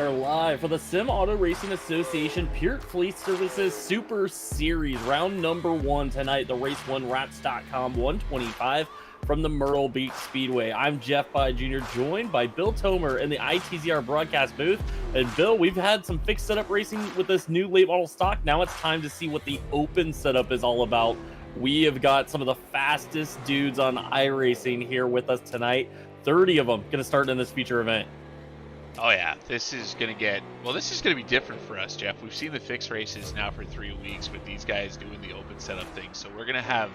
are live for the Sim Auto Racing Association Pure Fleet Services Super Series, round number 1 tonight, the Race 1 Wraps.com 125 from the Myrtle Beach Speedway. I'm Jeff By Jr., joined by Bill Tomer in the ITZR broadcast booth. And Bill, we've had some fixed setup racing with this new late model stock. Now it's time to see what the open setup is all about. We have got some of the fastest dudes on iRacing here with us tonight. 30 of them going to start in this feature event. Oh yeah, this is going to be different for us, Jeff. We've seen the fixed races now for 3 weeks with these guys doing the open setup thing. So we're going to have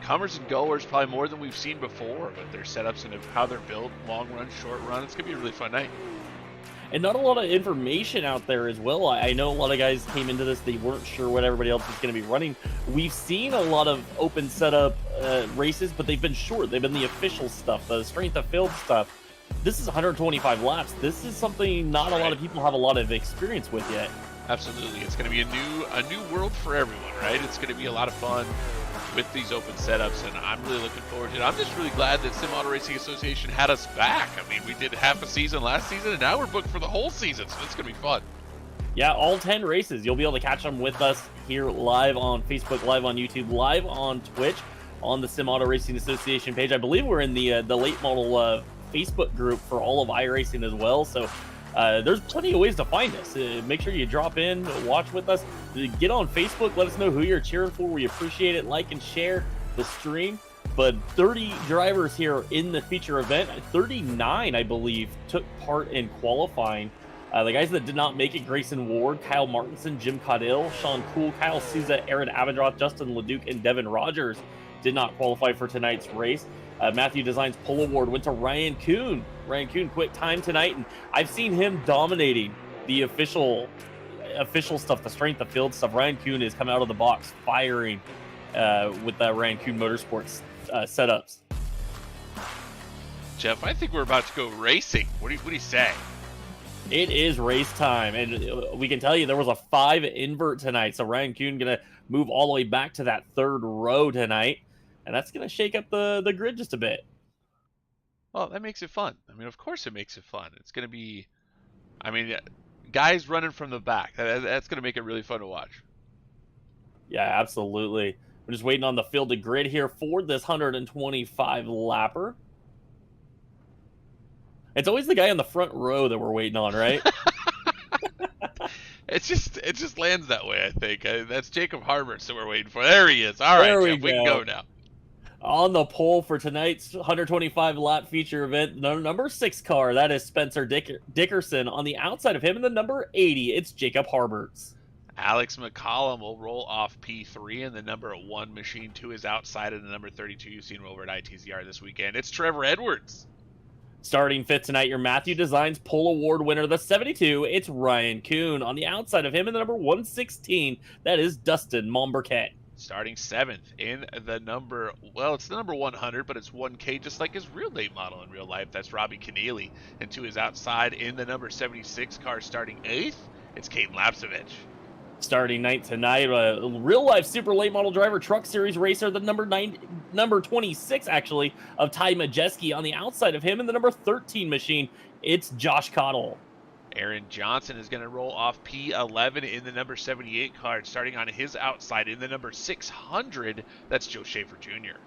comers and goers probably more than we've seen before with their setups and how they're built, long run, short run. It's going to be a really fun night. And not a lot of information out there as well. I know a lot of guys came into this, they weren't sure what everybody else was going to be running. We've seen a lot of open setup races, but they've been short. They've been the official stuff, the strength of field stuff. This is 125 laps. This is something not a lot of people have a lot of experience with yet. Absolutely. It's going to be a new world for everyone, right? It's going to be a lot of fun with these open setups, and I'm really looking forward to it. I'm just really glad that Sim Auto Racing Association had us back. I mean, we did half a season last season, and now we're booked for the whole season, so it's going to be fun. Yeah, all 10 races. You'll be able to catch them with us here live on Facebook, live on YouTube, live on Twitch, on the Sim Auto Racing Association page. I believe we're in the late model Facebook group for all of iRacing as well, so there's plenty of ways to find us. Make sure you drop in, watch with us, get on Facebook, let us know who you're cheering for. We appreciate it. Like and share the stream. But 30 drivers here in the feature event, 39 I believe took part in qualifying. The guys that did not make it: Grayson Ward, Kyle Martinson, Jim Caudill, Sean Cool, Kyle Souza, Aaron Abendroth, Justin LeDuc, and Devin Rogers did not qualify for tonight's race. Matthew Design's pull award went to Ryan Kuhn. Ryan Kuhn quit time tonight, and I've seen him dominating the official stuff, the strength of field stuff. Ryan Kuhn is coming out of the box firing with that Ryan Kuhn Motorsports setups. Jeff, I think we're about to go racing. What do you say? It is race time, and we can tell you there was a 5 invert tonight, so Ryan Kuhn going to move all the way back to that 3rd row tonight, and that's going to shake up the grid just a bit. Well, that makes it fun. I mean, of course it makes it fun. It's going to be, guys running from the back. That's going to make it really fun to watch. Yeah, absolutely. We're just waiting on the field to grid here for this 125 lapper. It's always the guy on the front row that we're waiting on, right? It just lands that way, I think. That's Jacob Harberts that we're waiting for. There he is. All right, Jeff, we can go now. On the pole for tonight's 125 lap feature event, the number 6 car, that is Spencer Dickerson. On the outside of him in the number 80, it's Jacob Harberts. Alex McCollum will roll off P3, and the number 1 machine to his outside, and the number 32 you've seen over at ITZR this weekend. It's Trevor Edwards. Starting 5th tonight, your Matthew Designs Pull Award winner, the 72, it's Ryan Kuhn. On the outside of him in the number 116, that is Dustin Momberket. Starting 7th in the number, it's the number 100, but it's 1K, just like his real late model in real life. That's Robbie Keneally. And to his outside in the number 76 car, starting 8th, it's Caden Lapsevich. Starting 9th tonight, a real-life super late model driver, Truck Series racer, the number 26, actually, of Ty Majeski. On the outside of him in the number 13 machine, it's Josh Cottle. Aaron Johnson is going to roll off P11 in the number 78 card, starting on his outside in the number 600. That's Joe Schaefer Jr.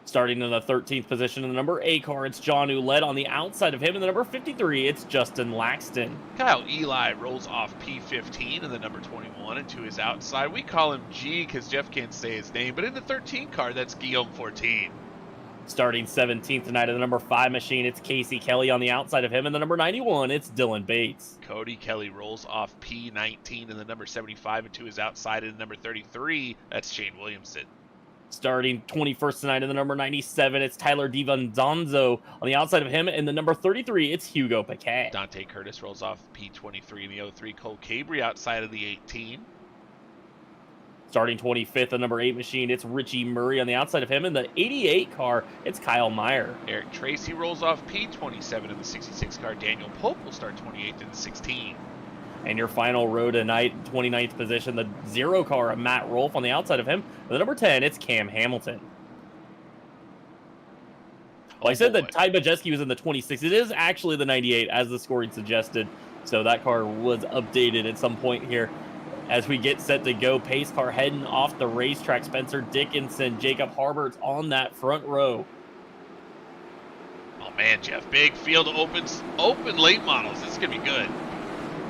Starting in the 13th position in the number 8 car, it's John Ouellette. On the outside of him in the number 53, it's Justin Laxton. Kyle Eli rolls off P15 in the number 21, and to his outside, we call him G because Jeff can't say his name, but in the 13 car, that's Guillaume 14. Starting 17th tonight in the number 5 machine, it's Casey Kelly. On the outside of him in the number 91, it's Dylan Bates. Cody Kelly rolls off P19 in the number 75, and to his outside in the number 33, that's Shane Williamson. Starting 21st tonight in the number 97, it's Tyler DiVincenzo. On the outside of him in the number 33, it's Hugo Paquet. Dante Curtis rolls off P23 in the 03. Cole Cabry outside of the 18. Starting 25th, the number 8 machine, it's Richie Murray. On the outside of him in the 88 car, it's Kyle Meyer. Eric Tracy rolls off P27 in the 66 car. Daniel Pope will start 28th in the 16. And your final row tonight, 29th position, the 0 car of Matt Rolfe. On the outside of him, the number 10, it's Cam Hamilton. Well, I said that Ty Majeski was in the 26. It is actually the 98, as the scoring suggested. So that car was updated at some point here. As we get set to go, pace car heading off the racetrack. Spencer Dickinson, Jacob Harbert's on that front row. Oh man, Jeff, big field opens, open late models. This is gonna be good.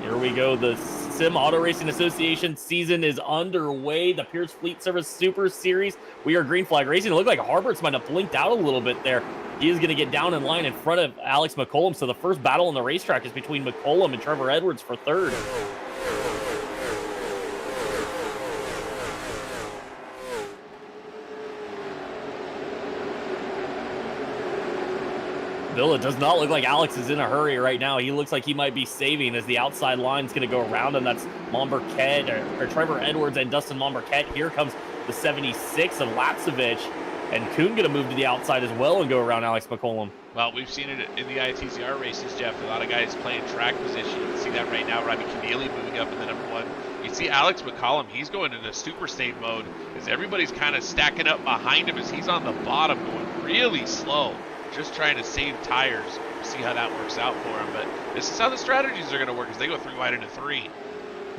Here we go. The Sim Auto Racing Association season is underway. The Pierce Fleet Service Super Series. We are green flag racing. It looked like Harbert's might have blinked out a little bit there. He is going to get down in line in front of Alex McCollum. So the first battle on the racetrack is between McCollum and Trevor Edwards for third. Bill, it does not look like Alex is in a hurry right now. He looks like he might be saving as the outside line is going to go around him. That's Momberket or Trevor Edwards and Dustin Momberket. Here comes the 76 of Lapsevich. And Kuhn going to move to the outside as well and go around Alex McCollum. Well, we've seen it in the ITZR races, Jeff. A lot of guys playing track position. You can see that right now. Robbie Keneally moving up in the number one. You can see Alex McCollum. He's going into super state mode as everybody's kind of stacking up behind him as he's on the bottom going really slow, just trying to save tires. We'll see how that works out for him. But this is how the strategies are going to work as they go 3 wide into 3.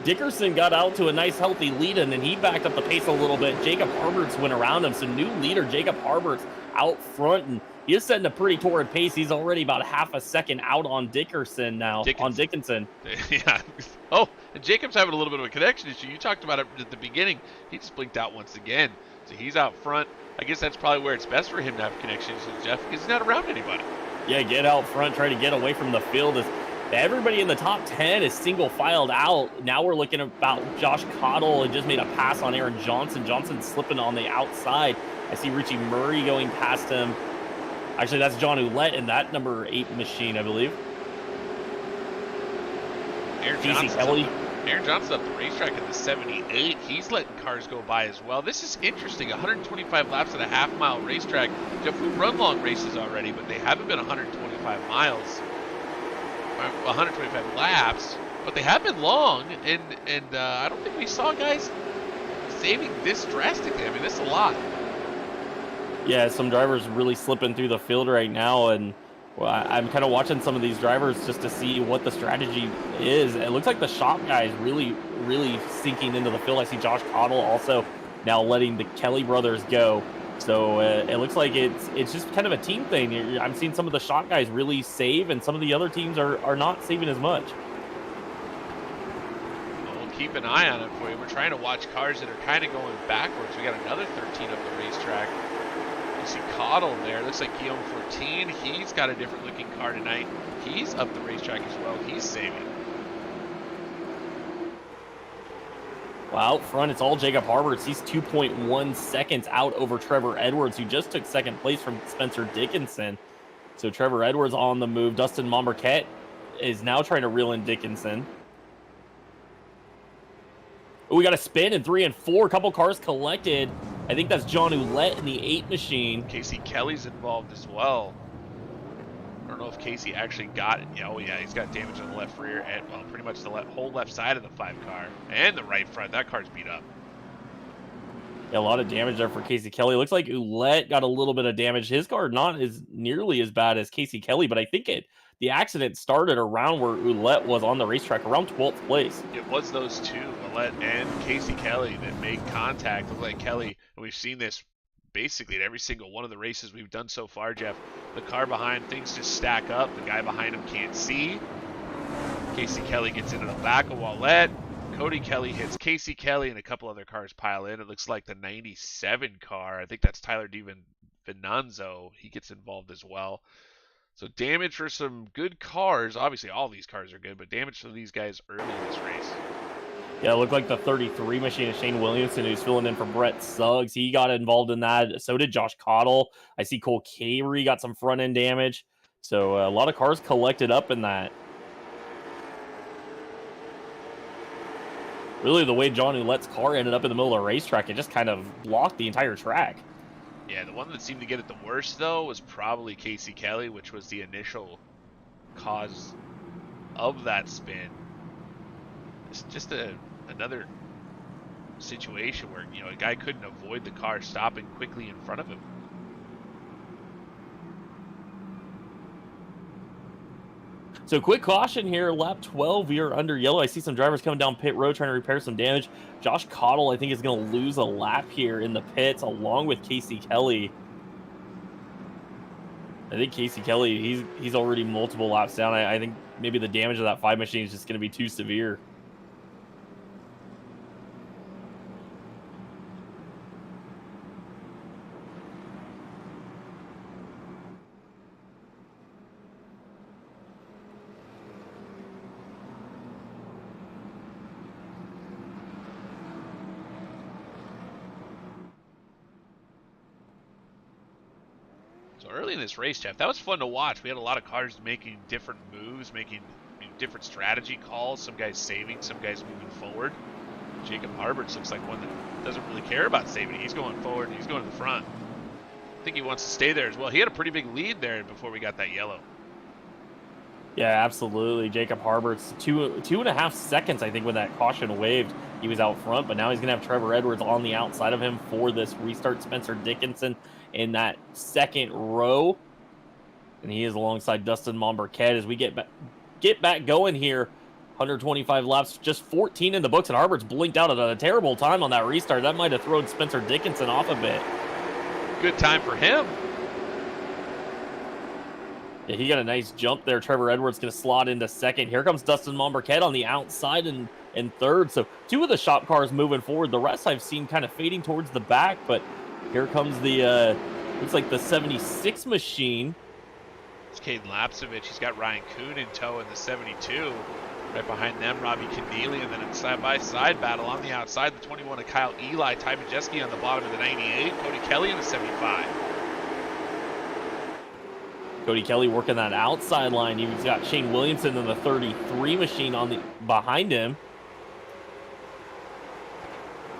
Dickerson got out to a nice healthy lead and then he backed up the pace a little bit. Jacob Harberts went around him. So new leader Jacob Harberts out front, and he is setting a pretty torrid pace. He's already about half a second out on Dickerson now. On Dickinson. Yeah. Oh, and Jacob's having a little bit of a connection issue. You talked about it at the beginning. He just blinked out once again. So he's out front. I guess that's probably where it's best for him to have connections with Jeff because he's not around anybody. Yeah, get out front, try to get away from the field. As everybody in the top 10 is single filed out. Now we're looking about Josh Cottle and just made a pass on Aaron Johnson. Johnson slipping on the outside. I see Richie Murray going past him. Actually, that's John Ouellette in that number 8 machine, I believe. Aaron Johnson's up the racetrack at the 78. He's letting cars go by as well. This is interesting. 125 laps at a half-mile racetrack. Jeff, we've run long races already, but they haven't been 125 miles. 125 laps, but they have been long, and I don't think we saw guys saving this drastically. I mean, this is a lot. Yeah, some drivers really slipping through the field right now, and well, I'm kind of watching some of these drivers just to see what the strategy is. It looks like the shop guy is really sinking into the field. I see Josh Cottle also now letting the Kelly brothers go. So it looks like it's just kind of a team thing. I'm seeing some of the shot guys really save, and some of the other teams are not saving as much. Well, we'll keep an eye on it for you. We're trying to watch cars that are kind of going backwards. We got another 13 up the racetrack. You see Cottle there. Looks like Guillaume 14. He's got a different looking car tonight. He's up the racetrack as well. He's saving. Well, out front, it's all Jacob Harberts. He's 2.1 seconds out over Trevor Edwards, who just took second place from Spencer Dickinson. So Trevor Edwards on the move. Dustin Momberket is now trying to reel in Dickinson. Oh, we got a spin in 3 and 4. A couple cars collected. I think that's John Ouellette in the 8 machine. Casey Kelly's involved as well. I don't know if Casey actually got it. Oh yeah, he's got damage on the left rear and, well, pretty much the whole left side of the 5 car and the right front. That car's beat up. Yeah, a lot of damage there for Casey Kelly. Looks like Ouellette got a little bit of damage. His car not as nearly as bad as Casey Kelly, but I think the accident started around where Ouellette was on the racetrack, around 12th place. It was those two, Ouellette and Casey Kelly, that made contact. Looked like Kelly, and we've seen this basically at every single one of the races we've done so far, Jeff. The car behind, things just stack up. The guy behind him can't see. Casey Kelly gets into the back of Ouellette. Cody Kelly hits Casey Kelly, and a couple other cars pile in. It looks like the 97 car, I think that's Tyler DiVinanzo, he gets involved as well. So damage for some good cars. Obviously, all these cars are good, but damage for these guys early in this race. Yeah, it looked like the 33 machine of Shane Williamson, who's filling in for Brett Suggs. He got involved in that. So did Josh Cottle. I see Cole Cavery got some front-end damage. So a lot of cars collected up in that. Really, the way John Ouellette's car ended up in the middle of the racetrack, it just kind of blocked the entire track. Yeah, the one that seemed to get it the worst, though, was probably Casey Kelly, which was the initial cause of that spin. It's just another situation where, you know, a guy couldn't avoid the car stopping quickly in front of him. So quick caution here, lap 12, you're under yellow. I see some drivers coming down pit road trying to repair some damage. Josh Cottle, I think, is going to lose a lap here in the pits along with Casey Kelly. I think Casey Kelly, he's already multiple laps down. I think maybe the damage of that 5 machine is just going to be too severe. So early in this race, Jeff, that was fun to watch. We had a lot of cars making different moves, making different strategy calls. Some guys saving, some guys moving forward. Jacob Harberts looks like one that doesn't really care about saving. He's going forward. He's going to the front. I think he wants to stay there as well. He had a pretty big lead there before we got that yellow. Yeah, absolutely. Jacob Harberts, 2.5 seconds, I think, when that caution waved, he was out front, but now he's going to have Trevor Edwards on the outside of him for this restart. Spencer Dickinson in that second row, and he is alongside Dustin Monberquet as we get back going here. 125 laps, just 14 in the books, and Harberts blinked out at a terrible time on that restart. That might have thrown Spencer Dickinson off a bit. Good time for him. Yeah, he got a nice jump there. Trevor Edwards going to slot into second. Here comes Dustin Monberquet on the outside and third. So 2 of the shop cars moving forward. The rest I've seen kind of fading towards the back, but here comes the, looks like the 76 machine. It's Caden Lapsevich. He's got Ryan Kuhn in tow in the 72. Right behind them, Robbie Keneally, and then a side-by-side battle on the outside. The 21 of Kyle Eli, Ty Majeski on the bottom of the 98, Cody Kelly in the 75. Cody Kelly working that outside line. He's got Shane Williamson in the 33 machine on the behind him.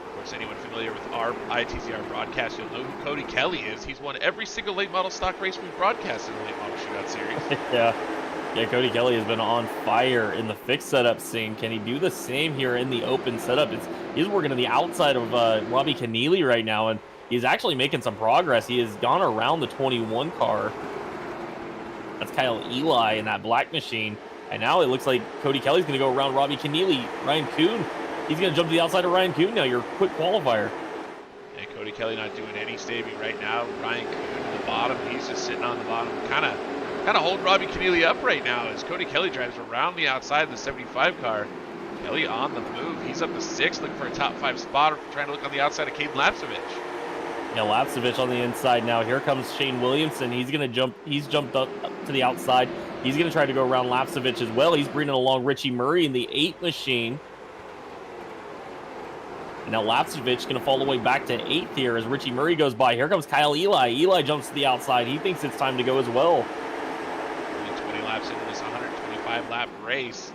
Of course, anyone familiar with our ITZR broadcast, you'll know who Cody Kelly is. He's won every single late model stock race we've broadcast in the late model shootout series. Yeah, Cody Kelly has been on fire in the fixed setup scene. Can he do the same here in the open setup? He's working to the outside of Robbie Keneally right now, and he's actually making some progress. He has gone around the 21 car. That's Kyle Eli in that black machine. And now it looks like Cody Kelly's going to go around Robbie Keneally. Ryan Kuhn, he's going to jump to the outside of Ryan Kuhn now, your quick qualifier. And Cody Kelly not doing any staving right now. Ryan Kuhn at the bottom. He's just sitting on the bottom, kind of holding Robbie Keneally up right now as Cody Kelly drives around the outside of the 75 car. Kelly on the move. He's up to 6th, looking for a top 5 spot, trying to look on the outside of Caden Lapsevich. Yeah, Lapsevich on the inside now. Here comes Shane Williamson. He's going to jump. He's jumped up to the outside. He's going to try to go around Lapsevich as well. He's bringing along Richie Murray in the 8 machine. And now Lapsevich going to fall the way back to 8th here as Richie Murray goes by. Here comes Kyle Eli. Eli jumps to the outside. He thinks it's time to go as well. Only 20 laps into this 125-lap race.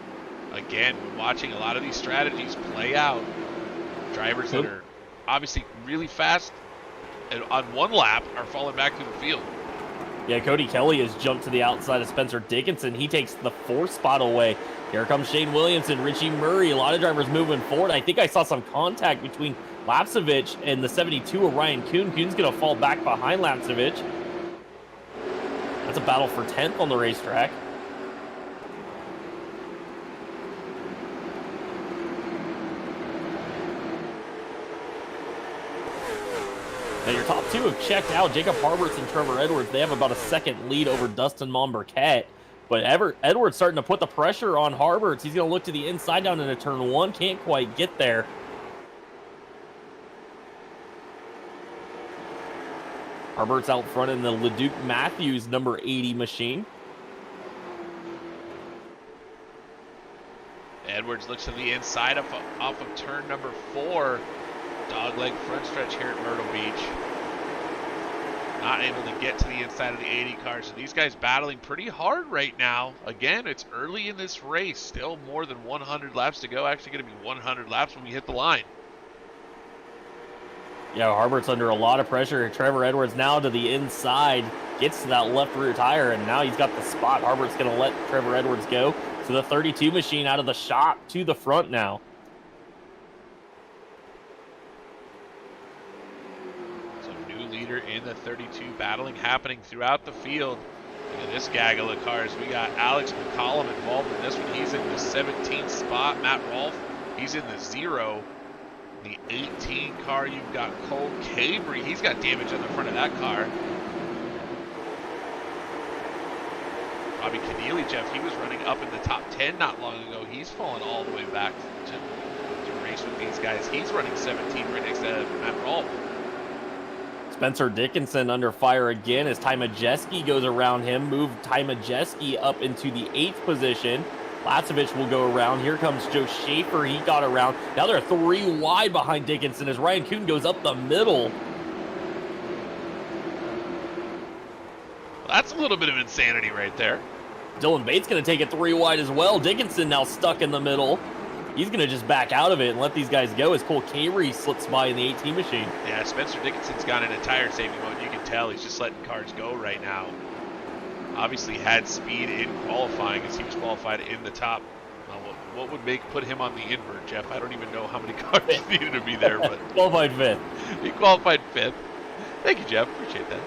Again, we're watching a lot of these strategies play out. Drivers that are obviously really fast and on one lap are falling back through the field. Yeah, Cody Kelly has jumped to the outside of Spencer Dickinson. He takes the 4th spot away. Here comes Shane Williamson, Richie Murray. A lot of drivers moving forward. I think I saw some contact between Lapsevich and the 72 of Ryan Kuhn. Kuhn's going to fall back behind Lapsevich. That's a battle for 10th on the racetrack. Now your top 2 have checked out. Jacob Harberts and Trevor Edwards, they have about a 2nd lead over Dustin Monberquet. But Edwards starting to put the pressure on Harberts. He's going to look to the inside down into turn 1. Can't quite get there. Harberts out front in the LeDuc Matthews number 80 machine. Edwards looks to the inside off of turn number 4. Dogleg front stretch here at Myrtle Beach. Not able to get to the inside of the 80 car. So these guys battling pretty hard right now. Again, it's early in this race. Still more than 100 laps to go. Actually going to be 100 laps when we hit the line. Yeah, Harbert's under a lot of pressure. Trevor Edwards now to the inside. Gets to that left rear tire, and now he's got the spot. Harbert's going to let Trevor Edwards go. So the 32 machine out of the shop to the front now. Leader in the 32 battling happening throughout the field. Look at this gaggle of cars. We got Alex McCollum involved in this one. He's in the 17th spot. Matt Rolfe, he's in the 0. The 18 car, you've got Cole Cabry. He's got damage on the front of that car. Bobby Keneally, Jeff, he was running up in the top 10 not long ago. He's fallen all the way back to race with these guys. He's running 17 right next to Matt Rolfe. Spencer Dickinson under fire again as Ty Majeski goes around him. Move Ty Majeski up into the 8th position. Lapcevich will go around. Here comes Joe Schaefer. He got around. Now they're 3 wide behind Dickinson as Ryan Kuhn goes up the middle. Well, that's a little bit of insanity right there. Dylan Bates going to take it 3 wide as well. Dickinson now stuck in the middle. He's going to just back out of it and let these guys go as Cole Cabry slips by in the 18 machine. Yeah, Spencer Dickinson's gone into tire saving mode. You can tell he's just letting cars go right now. Obviously had speed in qualifying as he was qualified in the top. What would put him on the invert, Jeff? I don't even know how many cars needed to be there, but qualified 5th. He qualified 5th. Thank you, Jeff. Appreciate that.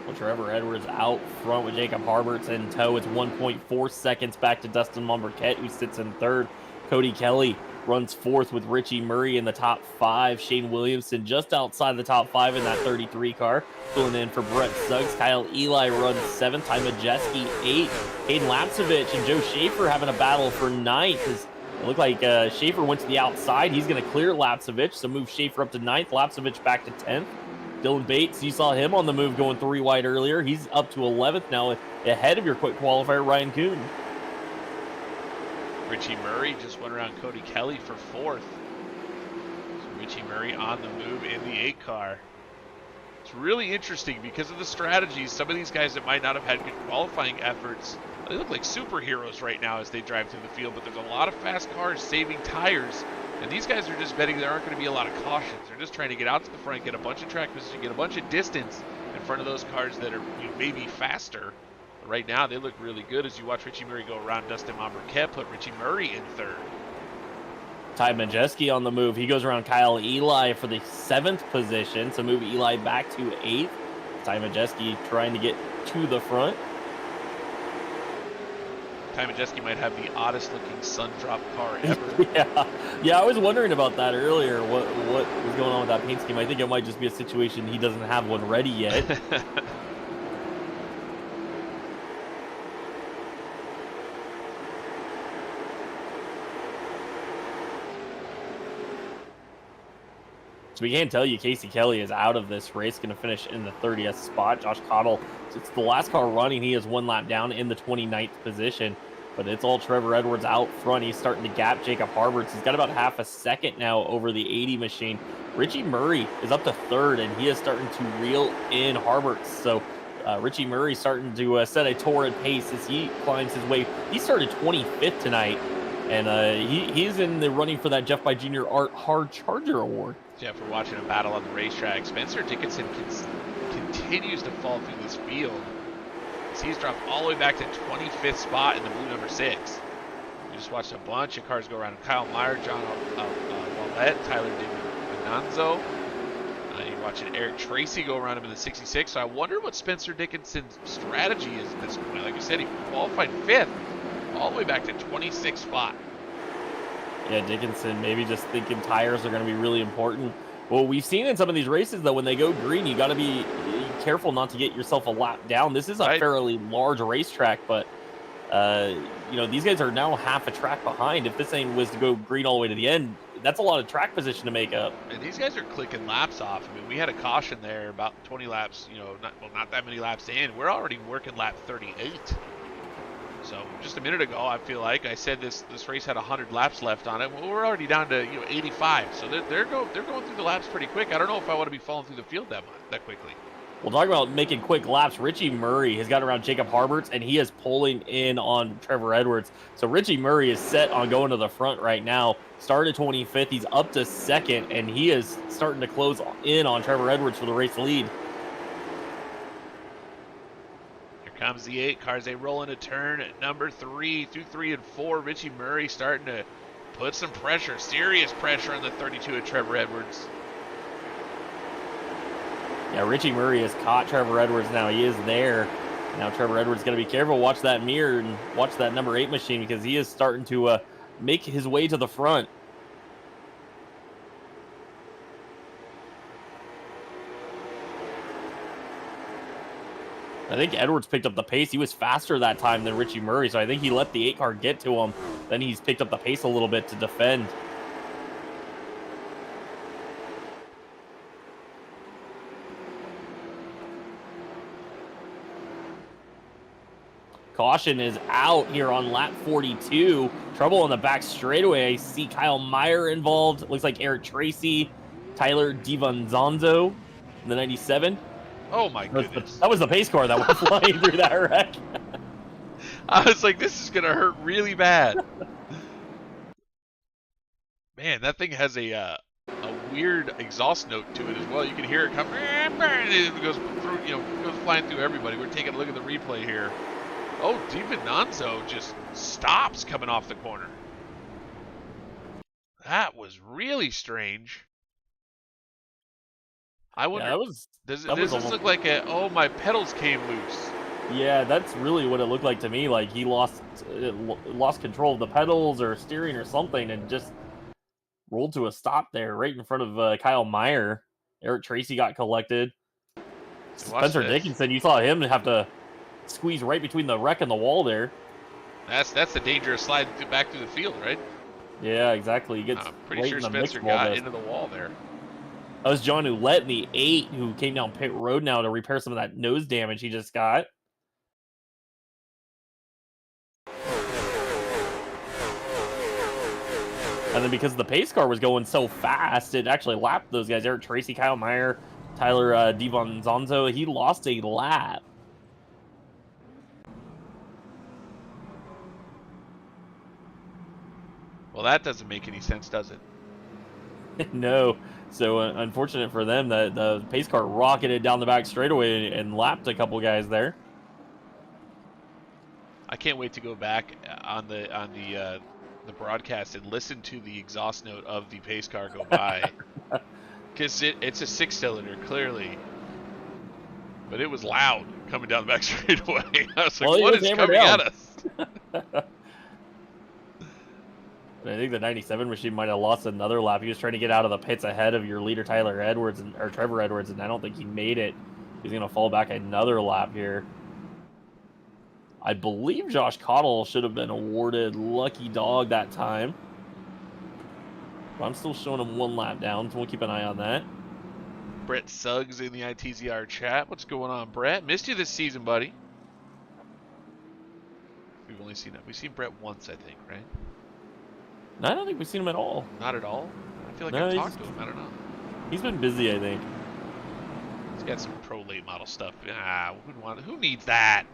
Well, Trevor Edwards out front with Jacob Harberts in tow. It's 1.4 seconds back to Dustin Monberquette, who sits in 3rd. Cody Kelly runs 4th with Richie Murray in the top 5. Shane Williamson just outside the top 5 in that 33 car. Filling in for Brett Suggs. Kyle Eli runs 7th. Ty Majeski 8th. Hayden Lapcevich and Joe Schaefer having a battle for 9th. It looked like Schaefer went to the outside. He's going to clear Lapcevich, so move Schaefer up to 9th. Lapcevich back to 10th. Dylan Bates, you saw him on the move going 3 wide earlier. He's up to 11th now, ahead of your quick qualifier, Ryan Kuhn. Richie Murray just went around Cody Kelly for 4th. So Richie Murray on the move in the 8 car. It's really interesting because of the strategies. Some of these guys that might not have had good qualifying efforts, they look like superheroes right now as they drive through the field, but there's a lot of fast cars saving tires, and these guys are just betting there aren't going to be a lot of cautions. They're just trying to get out to the front, get a bunch of track position, get a bunch of distance in front of those cars that are maybe faster. Right now, they look really good as you watch Richie Murray go around Dustin Monberquette, put Richie Murray in 3rd. Ty Majeski on the move. He goes around Kyle Eli for the 7th position, so move Eli back to 8th. Ty Majeski trying to get to the front. Ty Majeski might have the oddest looking sun drop car ever. yeah, I was wondering about that earlier. What was going on with that paint scheme? I think it might just be a situation he doesn't have one ready yet. So we can't tell you Casey Kelly is out of this race, going to finish in the 30th spot. Josh Cottle, it's the last car running. He is 1 lap down in the 29th position, but it's all Trevor Edwards out front. He's starting to gap Jacob Harberts. He's got about half a second now over the 80 machine. Richie Murray is up to 3rd, and he is starting to reel in Harberts. So Richie Murray starting to set a torrid pace as he climbs his way. He started 25th tonight, and he's in the running for that Jeff by Jr. Art Hard Charger Award. Yeah, for watching a battle on the racetrack. Spencer Dickinson continues to fall through this field. He's dropped all the way back to 25th spot in the blue number 6. We just watched a bunch of cars go around. Kyle Meyer, John Wallette, Tyler DiManzo. You're watching Eric Tracy go around him in the 66. So I wonder what Spencer Dickinson's strategy is at this point. Like I said, he qualified 5th all the way back to 26th spot. Yeah, Dickinson maybe just thinking tires are going to be really important. Well, we've seen in some of these races, though, when they go green, you got to be careful not to get yourself a lap down. This is a fairly large racetrack, but, these guys are now half a track behind. If this thing was to go green all the way to the end, that's a lot of track position to make up. And these guys are clicking laps off. I mean, we had a caution there about 20 laps, not that many laps in. We're already working lap 38. So just a minute ago, I feel like I said this race had 100 laps left on it. Well, we're already down to 85. So they're going through the laps pretty quick. I don't know if I want to be falling through the field that quickly. Well, talking about making quick laps, Richie Murray has got around Jacob Harberts, and he is pulling in on Trevor Edwards. So Richie Murray is set on going to the front right now. Started 25th. He's up to 2nd, and he is starting to close in on Trevor Edwards for the race lead. Comes the 8 cars. They roll into turn at number 3 through 3 and 4. Richie Murray starting to put some pressure, serious pressure on the 32 of Trevor Edwards. Yeah, Richie Murray has caught Trevor Edwards now. He is there. Now Trevor Edwards got to be careful. Watch that mirror and watch that number 8 machine because he is starting to make his way to the front. I think Edwards picked up the pace. He was faster that time than Richie Murray, so I think he let the 8 car get to him. Then he's picked up the pace a little bit to defend. Caution is out here on lap 42. Trouble on the back straightaway. I see Kyle Meyer involved. Looks like Eric Tracy, Tyler DiVincenzo in the 97. Oh my goodness. That was the pace car that went flying through that wreck. I was like, this is going to hurt really bad. Man, that thing has a weird exhaust note to it as well. You can hear it come, and it goes through, goes flying through everybody. We're taking a look at the replay here. Oh, DiVincenzo just stops coming off the corner. That was really strange. I wonder, does this look like oh, my pedals came loose? Yeah, that's really what it looked like to me. Like he lost control of the pedals or steering or something and just rolled to a stop there right in front of Kyle Meyer. Eric Tracy got collected. Spencer Dickinson, you saw him have to squeeze right between the wreck and the wall there. That's the dangerous slide back through the field, right? Yeah, exactly. He gets pretty sure Spencer got into the wall there. That was John Ouellette in the 8 who came down pit road now to repair some of that nose damage he just got. And then because the pace car was going so fast, it actually lapped those guys. Eric Tracy, Kyle Meyer, Tyler DiVincenzo. He lost a lap. Well, that doesn't make any sense, does it? No. So unfortunate for them that the pace car rocketed down the back straightaway and lapped a couple guys there. I can't wait to go back on the broadcast and listen to the exhaust note of the pace car go by, because it's a 6-cylinder clearly, but it was loud coming down the back straightaway. I was like, what is coming at us? I think the 97 machine might have lost another lap. He was trying to get out of the pits ahead of your leader, Tyler Edwards, or Trevor Edwards, and I don't think he made it. He's going to fall back another lap here. I believe Josh Cottle should have been awarded Lucky Dog that time. But I'm still showing him 1 lap down, so we'll keep an eye on that. Brett Suggs in the ITZR chat. What's going on, Brett? Missed you this season, buddy. We've seen Brett once, I think, right? No, I don't think we've seen him at all. Not at all? I feel like I've talked to him. I don't know. He's been busy, I think. He's got some pro late model stuff. Who needs that?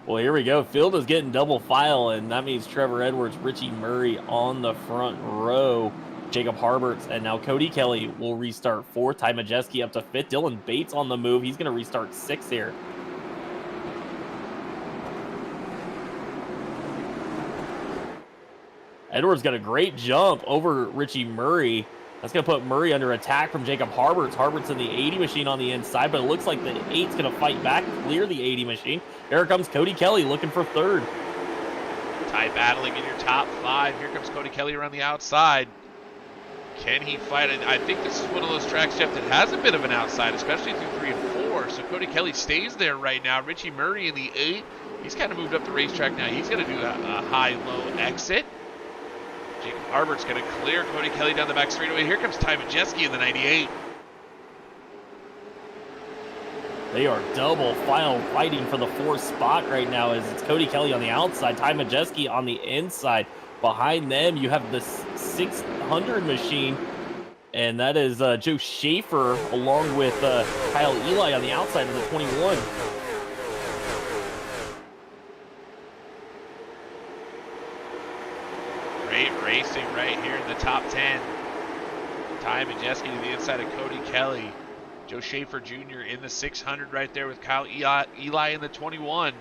Well, here we go. Field is getting double file, and that means Trevor Edwards, Richie Murray on the front row. Jacob Harberts, and now Cody Kelly will restart 4th. Ty Majeski up to 5th. Dylan Bates on the move. He's going to restart 6th here. Edwards got a great jump over Richie Murray. That's going to put Murray under attack from Jacob Harberts. Harberts in the 80 machine on the inside, but it looks like the 8's going to fight back, clear the 80 machine. Here comes Cody Kelly looking for 3rd. Tie battling in your top 5. Here comes Cody Kelly around the outside. Can he fight it? I think this is one of those tracks, Jeff, that has a bit of an outside, especially through 3 and 4. So Cody Kelly stays there right now. Richie Murray in the 8. He's kind of moved up the racetrack now. He's going to do a high-low exit. Jacob Harbert's going to clear Cody Kelly down the back straightaway. Here comes Ty Majeski in the 98. They are double file fighting for the 4th spot right now as it's Cody Kelly on the outside, Ty Majeski on the inside. Behind them, you have the 600 machine, and that is Joe Schaefer along with Kyle Eli on the outside of the 21. Great racing right here in the top 10. Ty Majeski to the inside of Cody Kelly. Joe Schaefer Jr. in the 600 right there with Kyle Eli in the 21.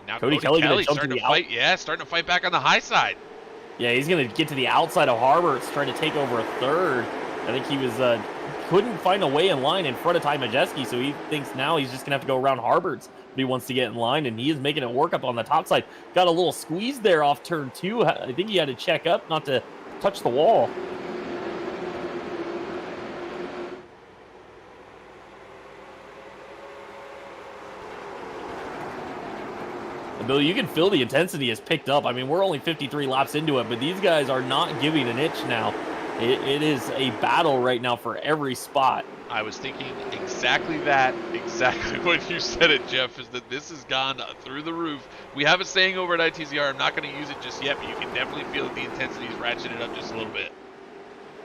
Now Cody Kelly starting to fight. Yeah, starting to fight back on the high side. Yeah, he's going to get to the outside of Harberts, trying to take over a third. I think he was couldn't find a way in line in front of Ty Majeski, so he thinks now he's just going to have to go around Harberts, but he wants to get in line, and he is making it work up on the top side. Got a little squeeze there off turn 2. I think he had to check up not to touch the wall. Bill, you can feel the intensity has picked up. I mean, we're only 53 laps into it, but these guys are not giving an inch now. It is a battle right now for every spot. I was thinking exactly that, exactly what you said it, Jeff, is that this has gone through the roof. We have a saying over at ITZR, I'm not going to use it just yet, but you can definitely feel that the intensity is ratcheted up just a little bit.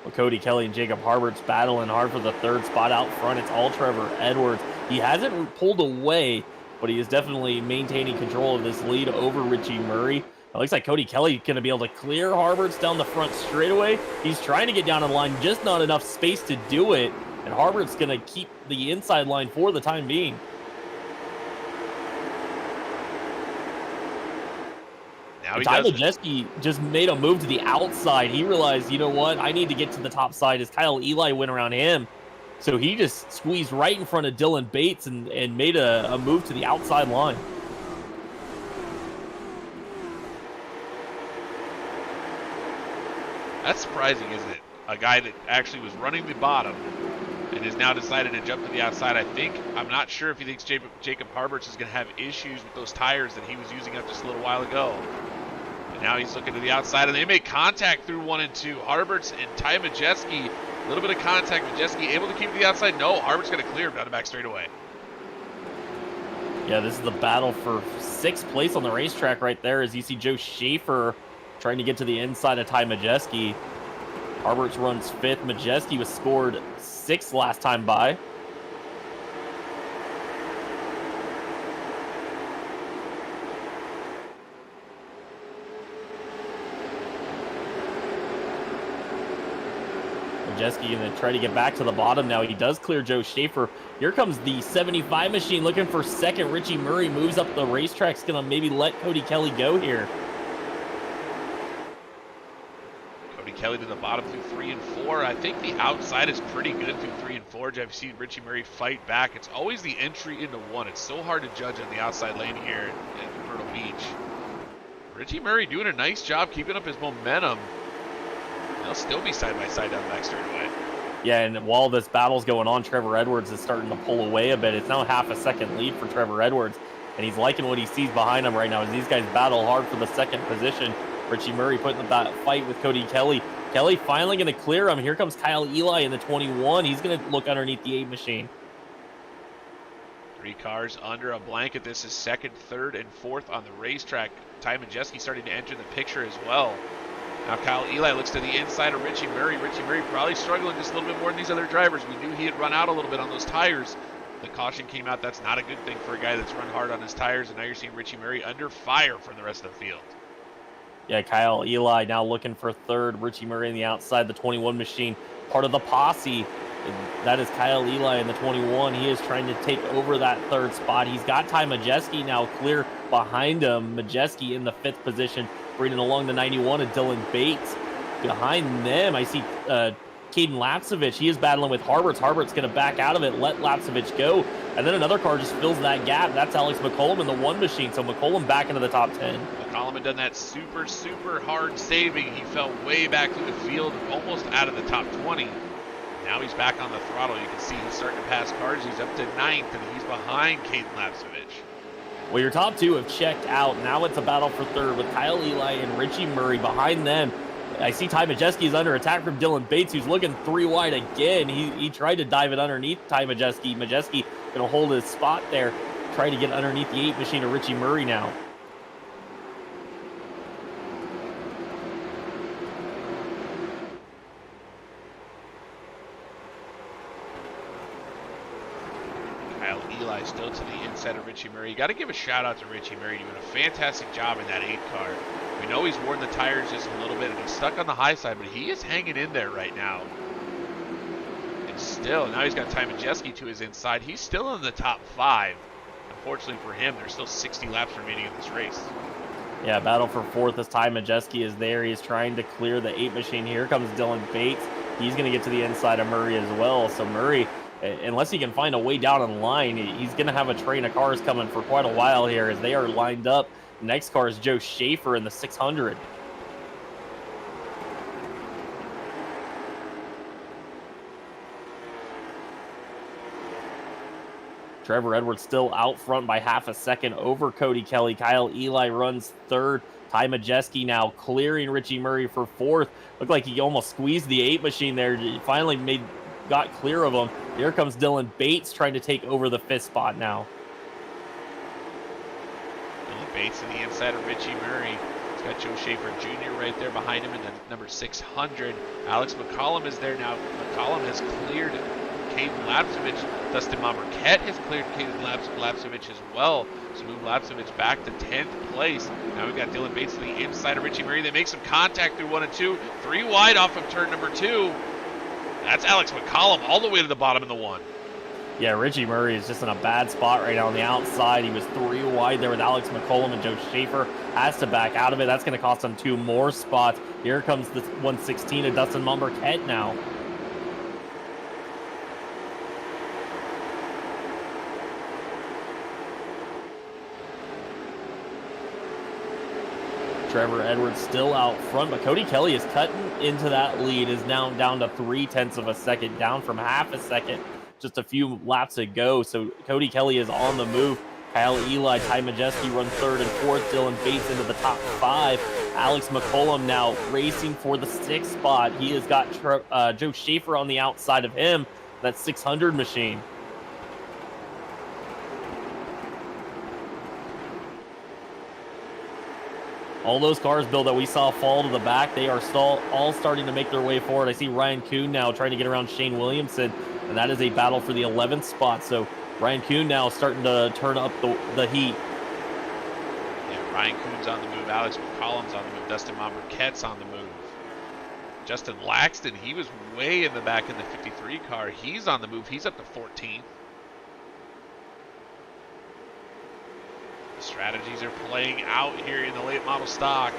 Well, Cody Kelly and Jacob Harberts battling hard for the third spot out front. It's all Trevor Edwards. He hasn't pulled away, but he is definitely maintaining control of this lead over Richie Murray. It looks like Cody Kelly going to be able to clear Harberts down the front straightaway. He's trying to get down the line, just not enough space to do it. And Harbert's going to keep the inside line for the time being. Now Ty Majeski just made a move to the outside. He realized, you know what, I need to get to the top side as Kyle Eli went around him. So he just squeezed right in front of Dylan Bates and made a move to the outside line. That's surprising, isn't it? A guy that actually was running the bottom and has now decided to jump to the outside. I'm not sure if he thinks Jacob Harberts is going to have issues with those tires that he was using up just a little while ago. And now he's looking to the outside, and they make contact through 1 and 2. Harberts and Ty Majeski, a little bit of contact. Majeski able to keep to the outside. No, Harberts going to clear him down the back straightaway. Yeah, this is the battle for 6th place on the racetrack right there, as you see Joe Schaefer trying to get to the inside of Ty Majeski. Harberts runs 5th. Majeski was scored 6th last time by. Majeski going to try to get back to the bottom now. He does clear Joe Schaefer. Here comes the 75 machine looking for 2nd. Richie Murray moves up the racetrack's going to maybe let Cody Kelly go here. Kelly to the bottom through 3 and 4. I think the outside is pretty good through 3 and 4. I've seen Richie Murray fight back. It's always the entry into 1. It's so hard to judge on the outside lane here at Myrtle Beach. Richie Murray doing a nice job keeping up his momentum. They'll still be side by side down the back straightaway. Yeah, and while this battle's going on, Trevor Edwards is starting to pull away a bit. It's now half a second lead for Trevor Edwards, and he's liking what he sees behind him right now as these guys battle hard for the 2nd position. Richie Murray putting up that fight with Cody Kelly. Kelly finally going to clear him. Here comes Kyle Eli in the 21. He's going to look underneath the 8 machine. 3 cars under a blanket. This is 2nd, 3rd, and 4th on the racetrack. Ty Majeski starting to enter the picture as well. Now Kyle Eli looks to the inside of Richie Murray. Richie Murray probably struggling just a little bit more than these other drivers. We knew he had run out a little bit on those tires. The caution came out. That's not a good thing for a guy that's run hard on his tires. And now you're seeing Richie Murray under fire from the rest of the field. Yeah, Kyle Eli now looking for 3rd. Richie Murray on the outside, the 21 machine, part of the posse. That is Kyle Eli in the 21. He is trying to take over that 3rd spot. He's got Ty Majeski now clear behind him. Majeski in the 5th position, bringing along the 91 of Dylan Bates. Behind them, I see Caden Lapsevich. He is battling with Harberts. Harberts going to back out of it, let Lapsevich go. And then another car just fills that gap. That's Alex McCollum in the 1 machine. So McCollum back into the top 10. McCollum had done that super, super hard saving. He fell way back through the field, almost out of the top 20. Now he's back on the throttle. You can see he's starting to pass cars. He's up to 9th, and he's behind Caden Lapsevich. Well, your top 2 have checked out. Now it's a battle for 3rd with Kyle Eli and Richie Murray behind them. I see Ty Majeski is under attack from Dylan Bates, who's looking 3 wide again. He tried to dive it underneath Ty Majeski. Majeski going to hold his spot there, try to get underneath the 8 machine of Richie Murray now. Eli still to the inside of Richie Murray. You got to give a shout out to Richie Murray doing a fantastic job in that 8 car. We know he's worn the tires just a little bit and he's stuck on the high side, but he is hanging in there right now. And still, now he's got Ty Majeski to his inside. He's still in the top 5. Unfortunately for him, there's still 60 laps remaining in this race. Yeah, battle for fourth as Ty Majeski is there. He's trying to clear the 8 machine. Here comes Dylan Bates. He's going to get to the inside of Murray as well. So Murray, unless he can find a way down in line, he's going to have a train of cars coming for quite a while here as they are lined up. Next car is Joe Schaefer in the 600. Trevor Edwards still out front by half a second over Cody Kelly. Kyle Eli runs third. Ty Majeski now clearing Richie Murray for fourth. Looked like he almost squeezed the 8 machine there. He finally got clear of him. Here comes Dylan Bates trying to take over the 5th spot now. Dylan Bates in the inside of Richie Murray. He's got Joe Schaefer Jr. right there behind him in the number 600. Alex McCollum is there now. McCollum has cleared Caden Lapsevich. Dustin Marquette has cleared Caden Lapsevich as well. So move Lapsevich back to 10th place. Now we've got Dylan Bates to the inside of Richie Murray. They make some contact through 1 and 2. 3 wide off of turn number 2. That's Alex McCollum all the way to the bottom of the 1. Yeah, Richie Murray is just in a bad spot right now on the outside. He was 3 wide there with Alex McCollum, and Joe Schaefer has to back out of it. That's going to cost him 2 more spots. Here comes the 116 of Dustin Marquette now. Trevor Edwards still out front, but Cody Kelly is cutting into that lead, is now down to 0.3 of a second, down from half a second, just a few laps ago. So Cody Kelly is on the move. Kyle Eli, Ty Majeski run 3rd and 4th. Dylan Bates into the top 5. Alex McCollum now racing for the 6th spot. He has got Joe Schaefer on the outside of him, that 600 machine. All those cars, Bill, that we saw fall to the back, they are all starting to make their way forward. I see Ryan Kuhn now trying to get around Shane Williamson, and that is a battle for the 11th spot. So Ryan Kuhn now starting to turn up the heat. Yeah, Ryan Kuhn's on the move. Alex McCollum's on the move. Dustin Marquette's on the move. Justin Laxton, he was way in the back in the 53 car. He's on the move. He's up to 14th. Strategies are playing out here in the late model stock.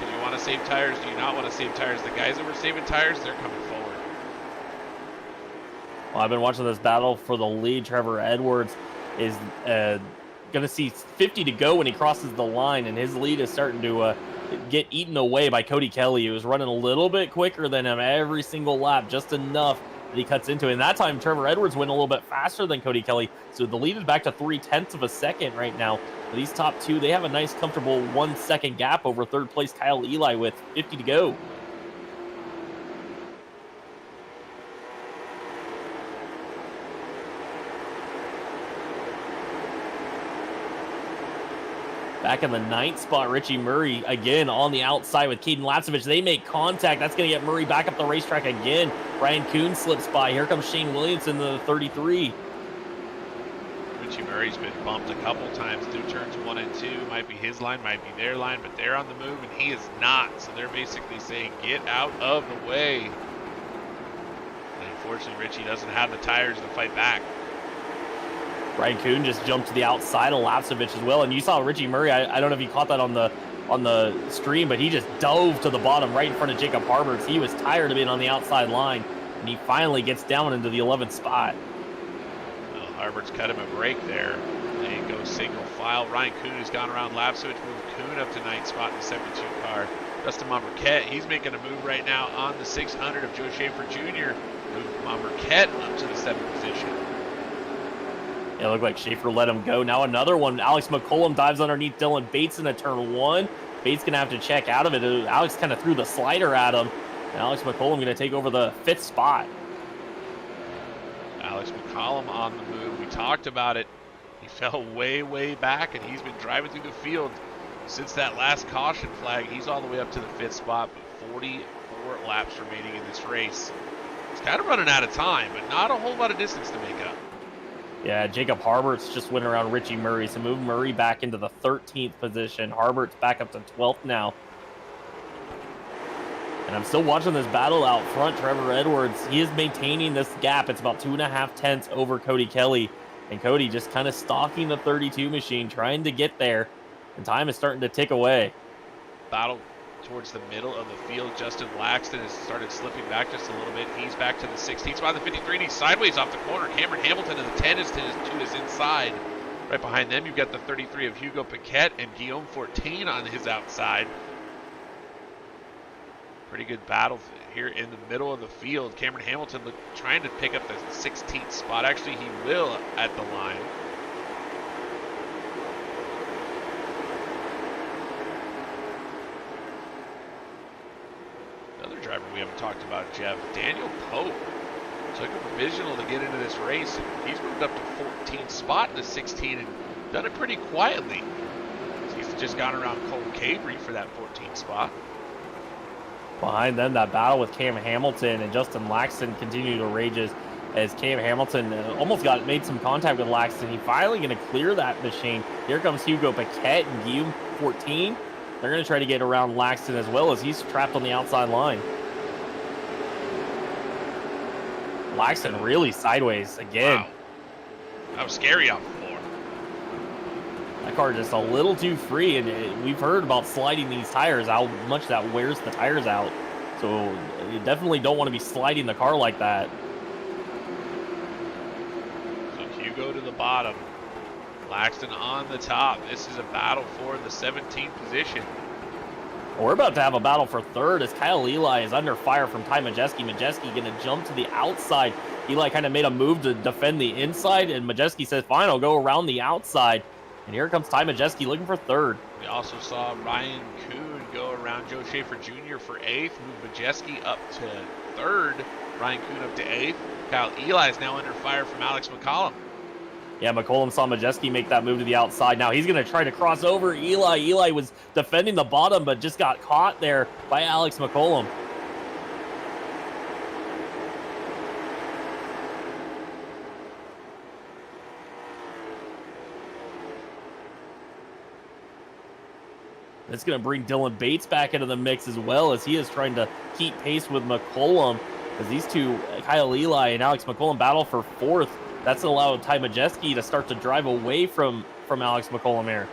Do you want to save tires? Do you not want to save tires? The guys that were saving tires, they're coming forward. Well, I've been watching this battle for the lead. Trevor Edwards is going to see 50 to go when he crosses the line, and his lead is starting to get eaten away by Cody Kelly, who was running a little bit quicker than him every single lap, just enough that he cuts into it. And that time, Trevor Edwards went a little bit faster than Cody Kelly, so the lead is back to 0.3 of a second right now. These top 2, they have a nice, comfortable 1 second gap over 3rd place Kyle Eli with 50 to go. Back in the 9th spot, Richie Murray again on the outside with Caden Lapsevich. They make contact. That's going to get Murray back up the racetrack again. Ryan Kuhn slips by. Here comes Shane Williamson in the 33. Richie Murray's been bumped a couple times through turns 1 and 2. Might be his line, might be their line, but they're on the move and he is not. So they're basically saying, get out of the way. And unfortunately, Richie doesn't have the tires to fight back. Ryan Kuhn just jumped to the outside of Lapsevich as well. And you saw Richie Murray, I don't know if you caught that on the stream, but he just dove to the bottom right in front of Jacob Harberts. He was tired of being on the outside line, and he finally gets down into the 11th spot. Harbert's cut him a break there. They go single file. Ryan Kuhn has gone around Lapsevich, moved Kuhn up to 9th spot in the 72 car. Dustin Marquette, he's making a move right now on the 600 of Joe Schaefer Jr. Moved Marquette up to the 7th position. It looked like Schaefer let him go. Now another one. Alex McCollum dives underneath Dylan Bates in a turn 1. Bates going to have to check out of it. Alex kind of threw the slider at him. And Alex McCollum going to take over the 5th spot. Alex McCollum on the move. We talked about it. He fell way, way back, and he's been driving through the field since that last caution flag. He's all the way up to the 5th spot, but 44 laps remaining in this race. He's kind of running out of time, but not a whole lot of distance to make up. Yeah, Jacob Harberts just went around Richie Murray, so move Murray back into the 13th position. Harberts back up to 12th now. And I'm still watching this battle out front. Trevor Edwards, he is maintaining this gap. It's about 2.5 tenths over Cody Kelly. And Cody just kind of stalking the 32 machine, trying to get there. and time is starting to tick away. Battle towards the middle of the field. Justin Laxton has started slipping back just a little bit. He's back to the 16th spot, the 53, and he's sideways off the corner. Cameron Hamilton in the 10 is to his inside. Right behind them, you've got the 33 of Hugo Paquette and Guillaume Fortin on his outside. Pretty good battle here in the middle of the field. Cameron Hamilton trying to pick up the 16th spot. Actually, he will at the line. Another driver we haven't talked about, Jeff, Daniel Pope, took a provisional to get into this race, and he's moved up to 14th spot in the 16 and done it pretty quietly. He's just gone around Cole Cabry for that 14th spot. Behind them, that battle with Cam Hamilton and Justin Laxton continue to rage as Cam Hamilton almost made some contact with Laxton. He's finally going to clear that machine. Here comes Hugo Paquette and Guillaume 14. They're going to try to get around Laxton as well, as he's trapped on the outside line. Laxton really sideways again. Wow. That was scary out before. That car just a little too free, and we've heard about sliding these tires, how much that wears the tires out. So you definitely don't want to be sliding the car like that. So Hugo to the bottom. Laxton on the top. This is a battle for the 17th position. We're about to have a battle for third as Kyle Eli is under fire from Ty Majeski. Majeski going to jump to the outside. Eli kind of made a move to defend the inside, and Majeski says, fine, I'll go around the outside. And here comes Ty Majeski looking for third. We also saw Ryan Kuhn go around Joe Schaefer Jr. for 8th, move Majeski up to 3rd, Ryan Kuhn up to 8th. Kyle Eli is now under fire from Alex McCollum. Yeah, McCollum saw Majeski make that move to the outside. Now he's going to try to cross over Eli. Eli was defending the bottom, but just got caught there by Alex McCollum. It's going to bring Dylan Bates back into the mix as well, as he is trying to keep pace with McCollum. As these two, Kyle Eli and Alex McCollum, battle for 4th. That's allowed Ty Majeski to start to drive away from Alex McCollum here.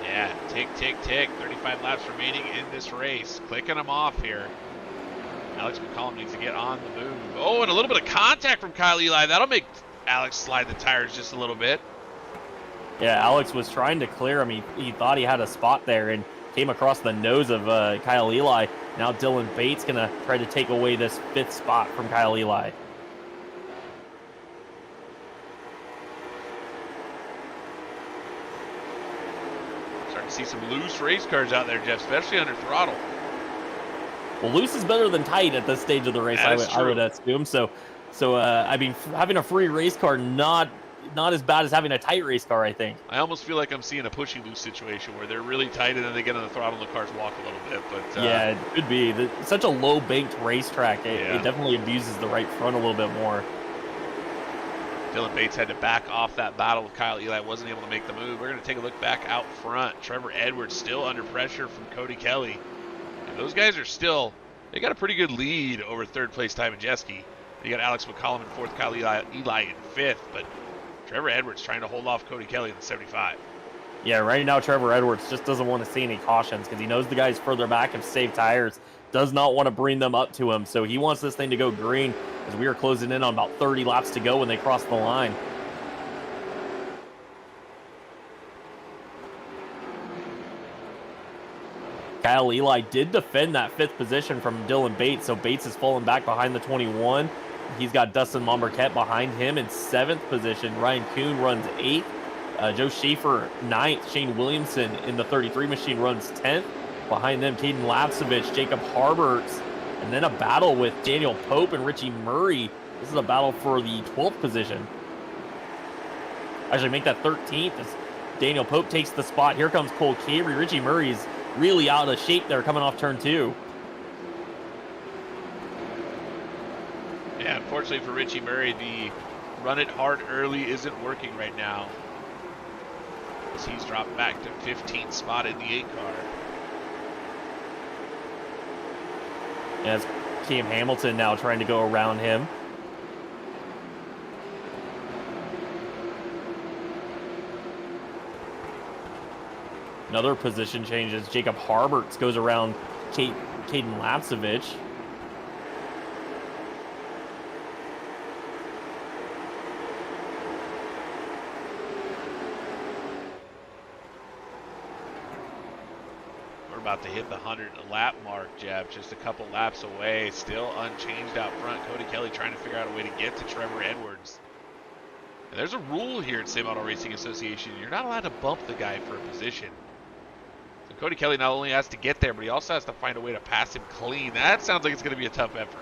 Yeah, tick, tick, tick. 35 laps remaining in this race. Clicking them off here. Alex McCollum needs to get on the move. Oh, and a little bit of contact from Kyle Eli. That'll make Alex slide the tires just a little bit. Yeah, Alex was trying to clear him. He thought he had a spot there and came across the nose of Kyle Eli. Now Dylan Bates going to try to take away this 5th spot from Kyle Eli. Starting to see some loose race cars out there, Jeff, especially under throttle. Well, loose is better than tight at this stage of the race, I would assume. So I mean, having a free race car, not as bad as having a tight race car, I think. I almost feel like I'm seeing a pushy loose situation where they're really tight and then they get on the throttle and the cars walk a little bit. But yeah, it could be. Such a low banked racetrack, it definitely abuses the right front a little bit more. Dylan Bates had to back off that battle with Kyle Eli, wasn't able to make the move. We're going to take a look back out front. Trevor Edwards still under pressure from Cody Kelly. And those guys are still, they got a pretty good lead over 3rd place Ty Majeski. You got Alex McCollum in 4th, Kyle Eli in 5th, but Trevor Edwards trying to hold off Cody Kelly in the 75. Yeah, right now Trevor Edwards just doesn't want to see any cautions because he knows the guys further back have saved tires, does not want to bring them up to him. So he wants this thing to go green as we are closing in on about 30 laps to go when they cross the line. Kyle Eli did defend that 5th position from Dylan Bates, so Bates is falling back behind the 21. He's got Dustin Momberquette behind him in 7th position. Ryan Kuhn runs 8th. Joe Schaefer 9th. Shane Williamson in the 33 machine runs 10th. Behind them, Caden Lapsevich, Jacob Harberts, and then a battle with Daniel Pope and Richie Murray. This is a battle for the 12th position. Actually, make that 13th as Daniel Pope takes the spot. Here comes Cole Cabry. Richie Murray's really out of shape there coming off turn 2. Yeah, unfortunately for Richie Murray, the run it hard early isn't working right now, as he's dropped back to 15th spot in the 8 car. As Cam Hamilton now trying to go around him. Another position change as Jacob Harberts goes around Caden Lapsevich. About to hit the 100 lap mark, Jeff. Just a couple laps away. Still unchanged out front. Cody Kelly trying to figure out a way to get to Trevor Edwards. And there's a rule here at Sim Auto Racing Association. You're not allowed to bump the guy for a position. So Cody Kelly not only has to get there, but he also has to find a way to pass him clean. That sounds like it's going to be a tough effort.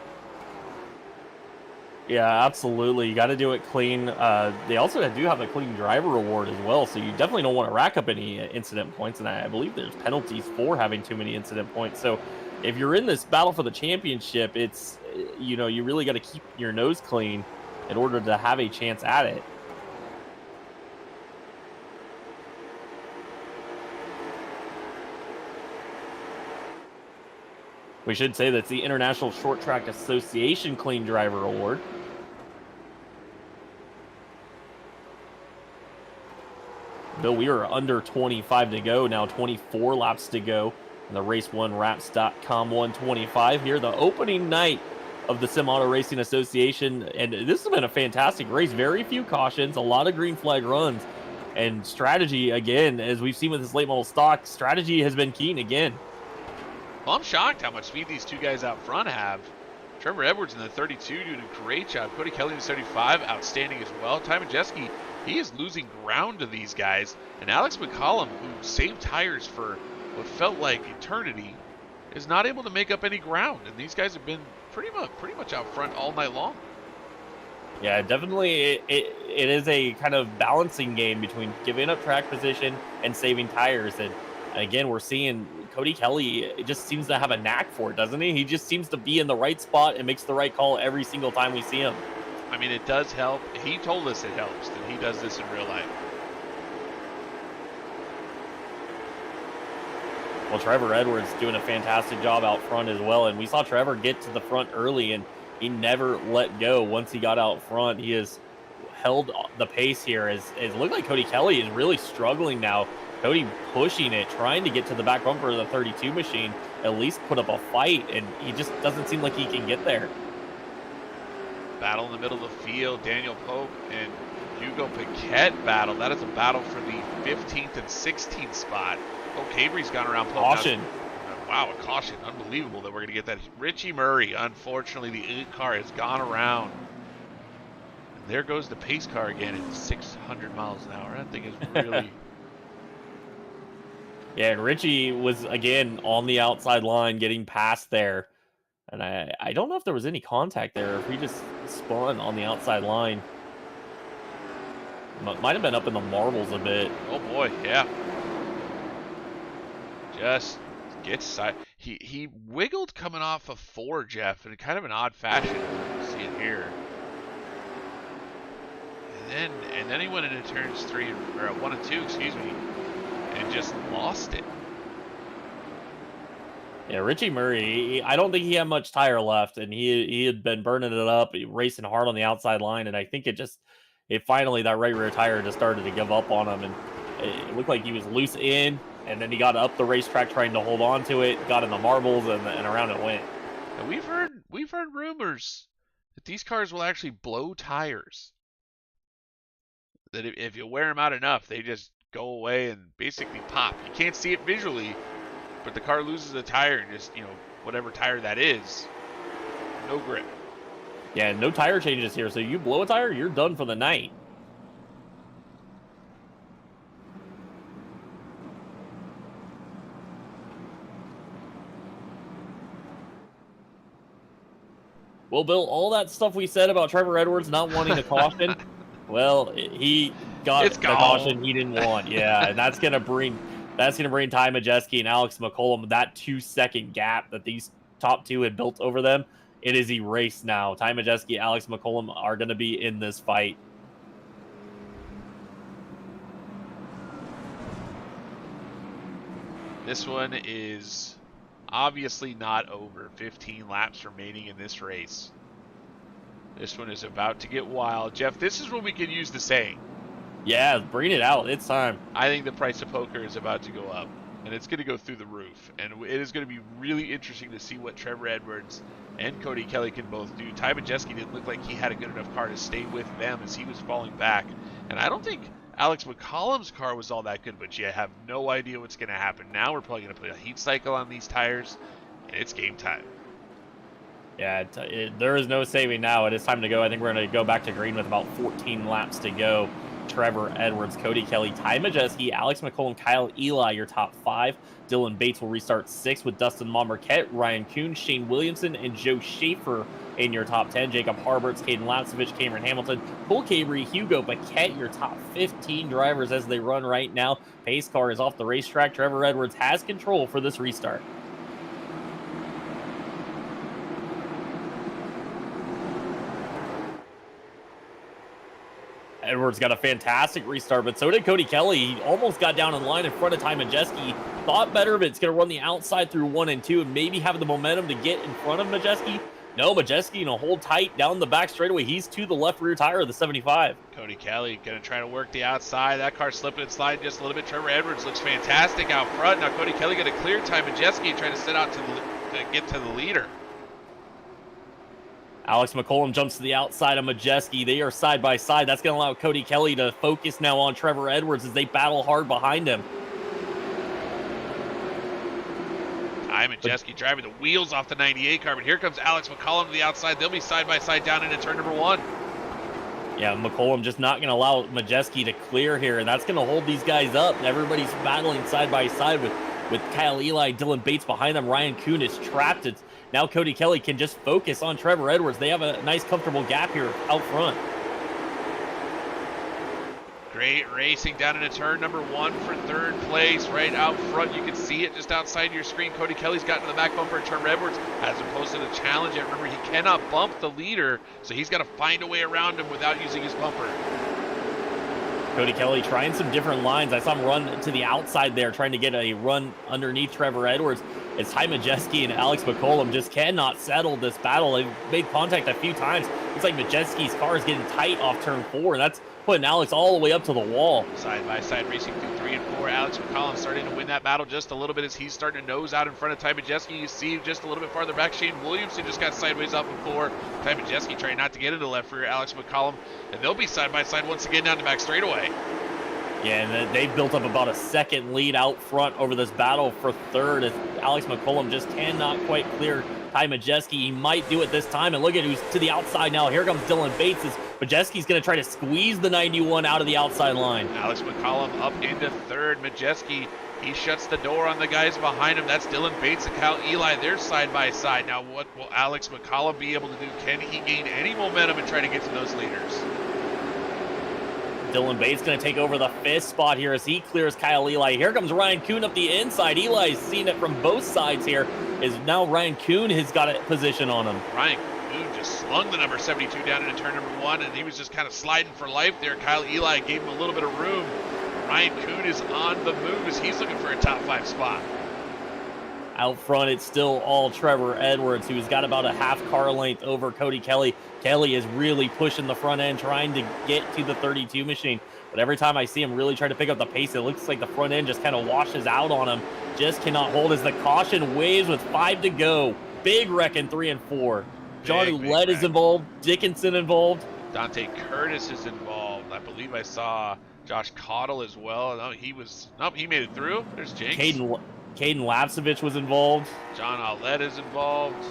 Yeah, absolutely. You got to do it clean. They also do have a clean driver award as well, so you definitely don't want to rack up any incident points, and I believe there's penalties for having too many incident points. So if you're in this battle for the championship, it's, you know, you really got to keep your nose clean in order to have a chance at it. We should say that's the International Short Track Association Clean Driver Award. Bill, we are under 25 to go now, 24 laps to go in the Race1Wraps.com 125 here, the opening night of the Sim Auto Racing Association. And this has been a fantastic race. Very few cautions, a lot of green flag runs. And strategy, again, as we've seen with this late model stock, strategy has been keen again. Well, I'm shocked how much speed these two guys out front have. Trevor Edwards in the 32 doing a great job. Cody Kelly in the 35, outstanding as well. Ty Majeski, he is losing ground to these guys. And Alex McCollum, who saved tires for what felt like eternity, is not able to make up any ground. And these guys have been pretty much out front all night long. Yeah, definitely it is a kind of balancing game between giving up track position and saving tires. And again, we're seeing Cody Kelly just seems to have a knack for it, doesn't he? He just seems to be in the right spot and makes the right call every single time we see him. I mean, it does help. He told us it helps that he does this in real life. Well, Trevor Edwards doing a fantastic job out front as well. And we saw Trevor get to the front early, and he never let go. Once he got out front, he has held the pace here. As it looked like Cody Kelly is really struggling now. Cody pushing it, trying to get to the back bumper of the 32 machine, at least put up a fight, and he just doesn't seem like he can get there. Battle in the middle of the field. Daniel Pope and Hugo Paquette battle. That is a battle for the 15th and 16th spot. Oh, Cabry's gone around Pope. Caution. Wow, a caution. Unbelievable that we're going to get that. Richie Murray, unfortunately, the 8 car has gone around. And there goes the pace car again at 600 miles an hour. That thing is really... Yeah, and Richie was, again, on the outside line, getting past there. And I don't know if there was any contact there, if he just spun on the outside line. Might have been up in the marbles a bit. Oh, boy, yeah. Just gets side. He wiggled coming off of 4, Jeff, in kind of an odd fashion. You see it here. And then he went into turns 3 or 1 and 2, excuse me, and just lost it. Yeah, Richie Murray, I don't think he had much tire left, and he had been burning it up, racing hard on the outside line, and I think it finally, that right rear tire just started to give up on him, and it looked like he was loose in, and then he got up the racetrack trying to hold on to it, got in the marbles, and around it went. And we've heard rumors that these cars will actually blow tires. That if you wear them out enough, they just go away and basically pop. You can't see it visually, but the car loses a tire and just, whatever tire that is, no grip. Yeah, no tire changes here. So you blow a tire, you're done for the night. Well, Bill, all that stuff we said about Trevor Edwards not wanting a caution, well, he got the caution he didn't want. Yeah, and that's gonna bring Ty Majeski and Alex McCollum that 2-second gap that these top two had built over them. It is erased now. Ty Majeski, Alex McCollum are going to be in this fight. This one is obviously not over. 15 laps remaining in this race. This one is about to get wild. Jeff, this is when we can use the saying. Yeah, bring it out. It's time. I think the price of poker is about to go up. and it's going to go through the roof. And it is going to be really interesting to see what Trevor Edwards and Cody Kelly can both do. Ty Majeski didn't look like he had a good enough car to stay with them as he was falling back. And I don't think Alex McCollum's car was all that good, but you have no idea what's going to happen. Now we're probably going to put a heat cycle on these tires, and it's game time. Yeah, there is no saving now. It is time to go. I think we're going to go back to green with about 14 laps to go. Trevor Edwards, Cody Kelly, Ty Majeski, Alex McCollum, Kyle Eli, your top 5. Dylan Bates will restart 6 with Dustin Marquette, Ryan Kuhn, Shane Williamson, and Joe Schaefer in your top 10. Jacob Harberts, Caden Lapsevich, Cameron Hamilton, Cole Cabrey, Hugo Paquette, your top 15 drivers as they run right now. Pace car is off the racetrack. Trevor Edwards has control for this restart. Edwards got a fantastic restart, but so did Cody Kelly. He almost got down in line in front of Ty Majeski. Thought better of it. It's going to run the outside through 1 and 2 and maybe have the momentum to get in front of Majeski. No, Majeski, hold tight down the back straightaway. He's to the left rear tire of the 75. Cody Kelly going to try to work the outside. That car slipping and sliding just a little bit. Trevor Edwards looks fantastic out front. Now Cody Kelly going to clear Ty Majeski, trying to set out to get to the leader. Alex McCollum jumps to the outside of Majeski. They are side by side. That's going to allow Cody Kelly to focus now on Trevor Edwards as they battle hard behind him. Ty Majeski driving the wheels off the 98 car, but here comes Alex McCollum to the outside. They'll be side by side down into turn number 1. Yeah, McCollum just not going to allow Majeski to clear here, and that's going to hold these guys up. Everybody's battling side by side with Kyle Eli, Dylan Bates behind them. Ryan Kuhn is trapped. Now Cody Kelly can just focus on Trevor Edwards. They have a nice, comfortable gap here out front. Great racing down into turn number 1 for 3rd place. Right out front, you can see it just outside your screen. Cody Kelly's gotten to the back bumper. Trevor Edwards hasn't posted a challenge yet. Remember, he cannot bump the leader, so he's got to find a way around him without using his bumper. Cody Kelly trying some different lines. I saw him run to the outside there, trying to get a run underneath Trevor Edwards. It's Ty Majeski and Alex McCollum just cannot settle this battle. They've made contact a few times. Looks like Majeski's car is getting tight off turn 4, and that's putting Alex all the way up to the wall. Side-by-side racing through 3 and 4. Alex McCollum starting to win that battle just a little bit as he's starting to nose out in front of Ty Majeski. You see just a little bit farther back, Shane Williamson just got sideways up before. Ty Majeski trying not to get into left rear Alex McCollum, and they'll be side-by-side once again down the back straightaway. Yeah, and they've built up about a second lead out front over this battle for 3rd as Alex McCollum just cannot quite clear Ty Majeski. He might do it this time, and look at who's to the outside now. Here comes Dylan Bates as Majeski's going to try to squeeze the 91 out of the outside line. Alex McCollum up into 3rd. Majeski, he shuts the door on the guys behind him. That's Dylan Bates and Kyle Eli. They're side by side. Now what will Alex McCollum be able to do? Can he gain any momentum and try to get to those leaders? Dylan Bates going to take over the 5th spot here as he clears Kyle Eli. Here comes Ryan Kuhn up the inside. Eli's seen it from both sides here. Is now Ryan Kuhn has got a position on him. Ryan Kuhn just slung the number 72 down into turn number 1, and he was just kind of sliding for life there. Kyle Eli gave him a little bit of room. Ryan Kuhn is on the move as he's looking for a top 5 spot. Out front, it's still all Trevor Edwards, who's got about a half car length over Cody Kelly. Kelly is really pushing the front end, trying to get to the 32 machine. But every time I see him really try to pick up the pace, it looks like the front end just kind of washes out on him. Just cannot hold as the caution waves with 5 to go. Big wreck in 3 and 4. Johnny Led is involved. Dickinson involved. Dante Curtis is involved. I believe I saw Josh Cottle as well. No, he made it through. There's Jenks. Caden Lapsevich was involved. John Aulette is involved.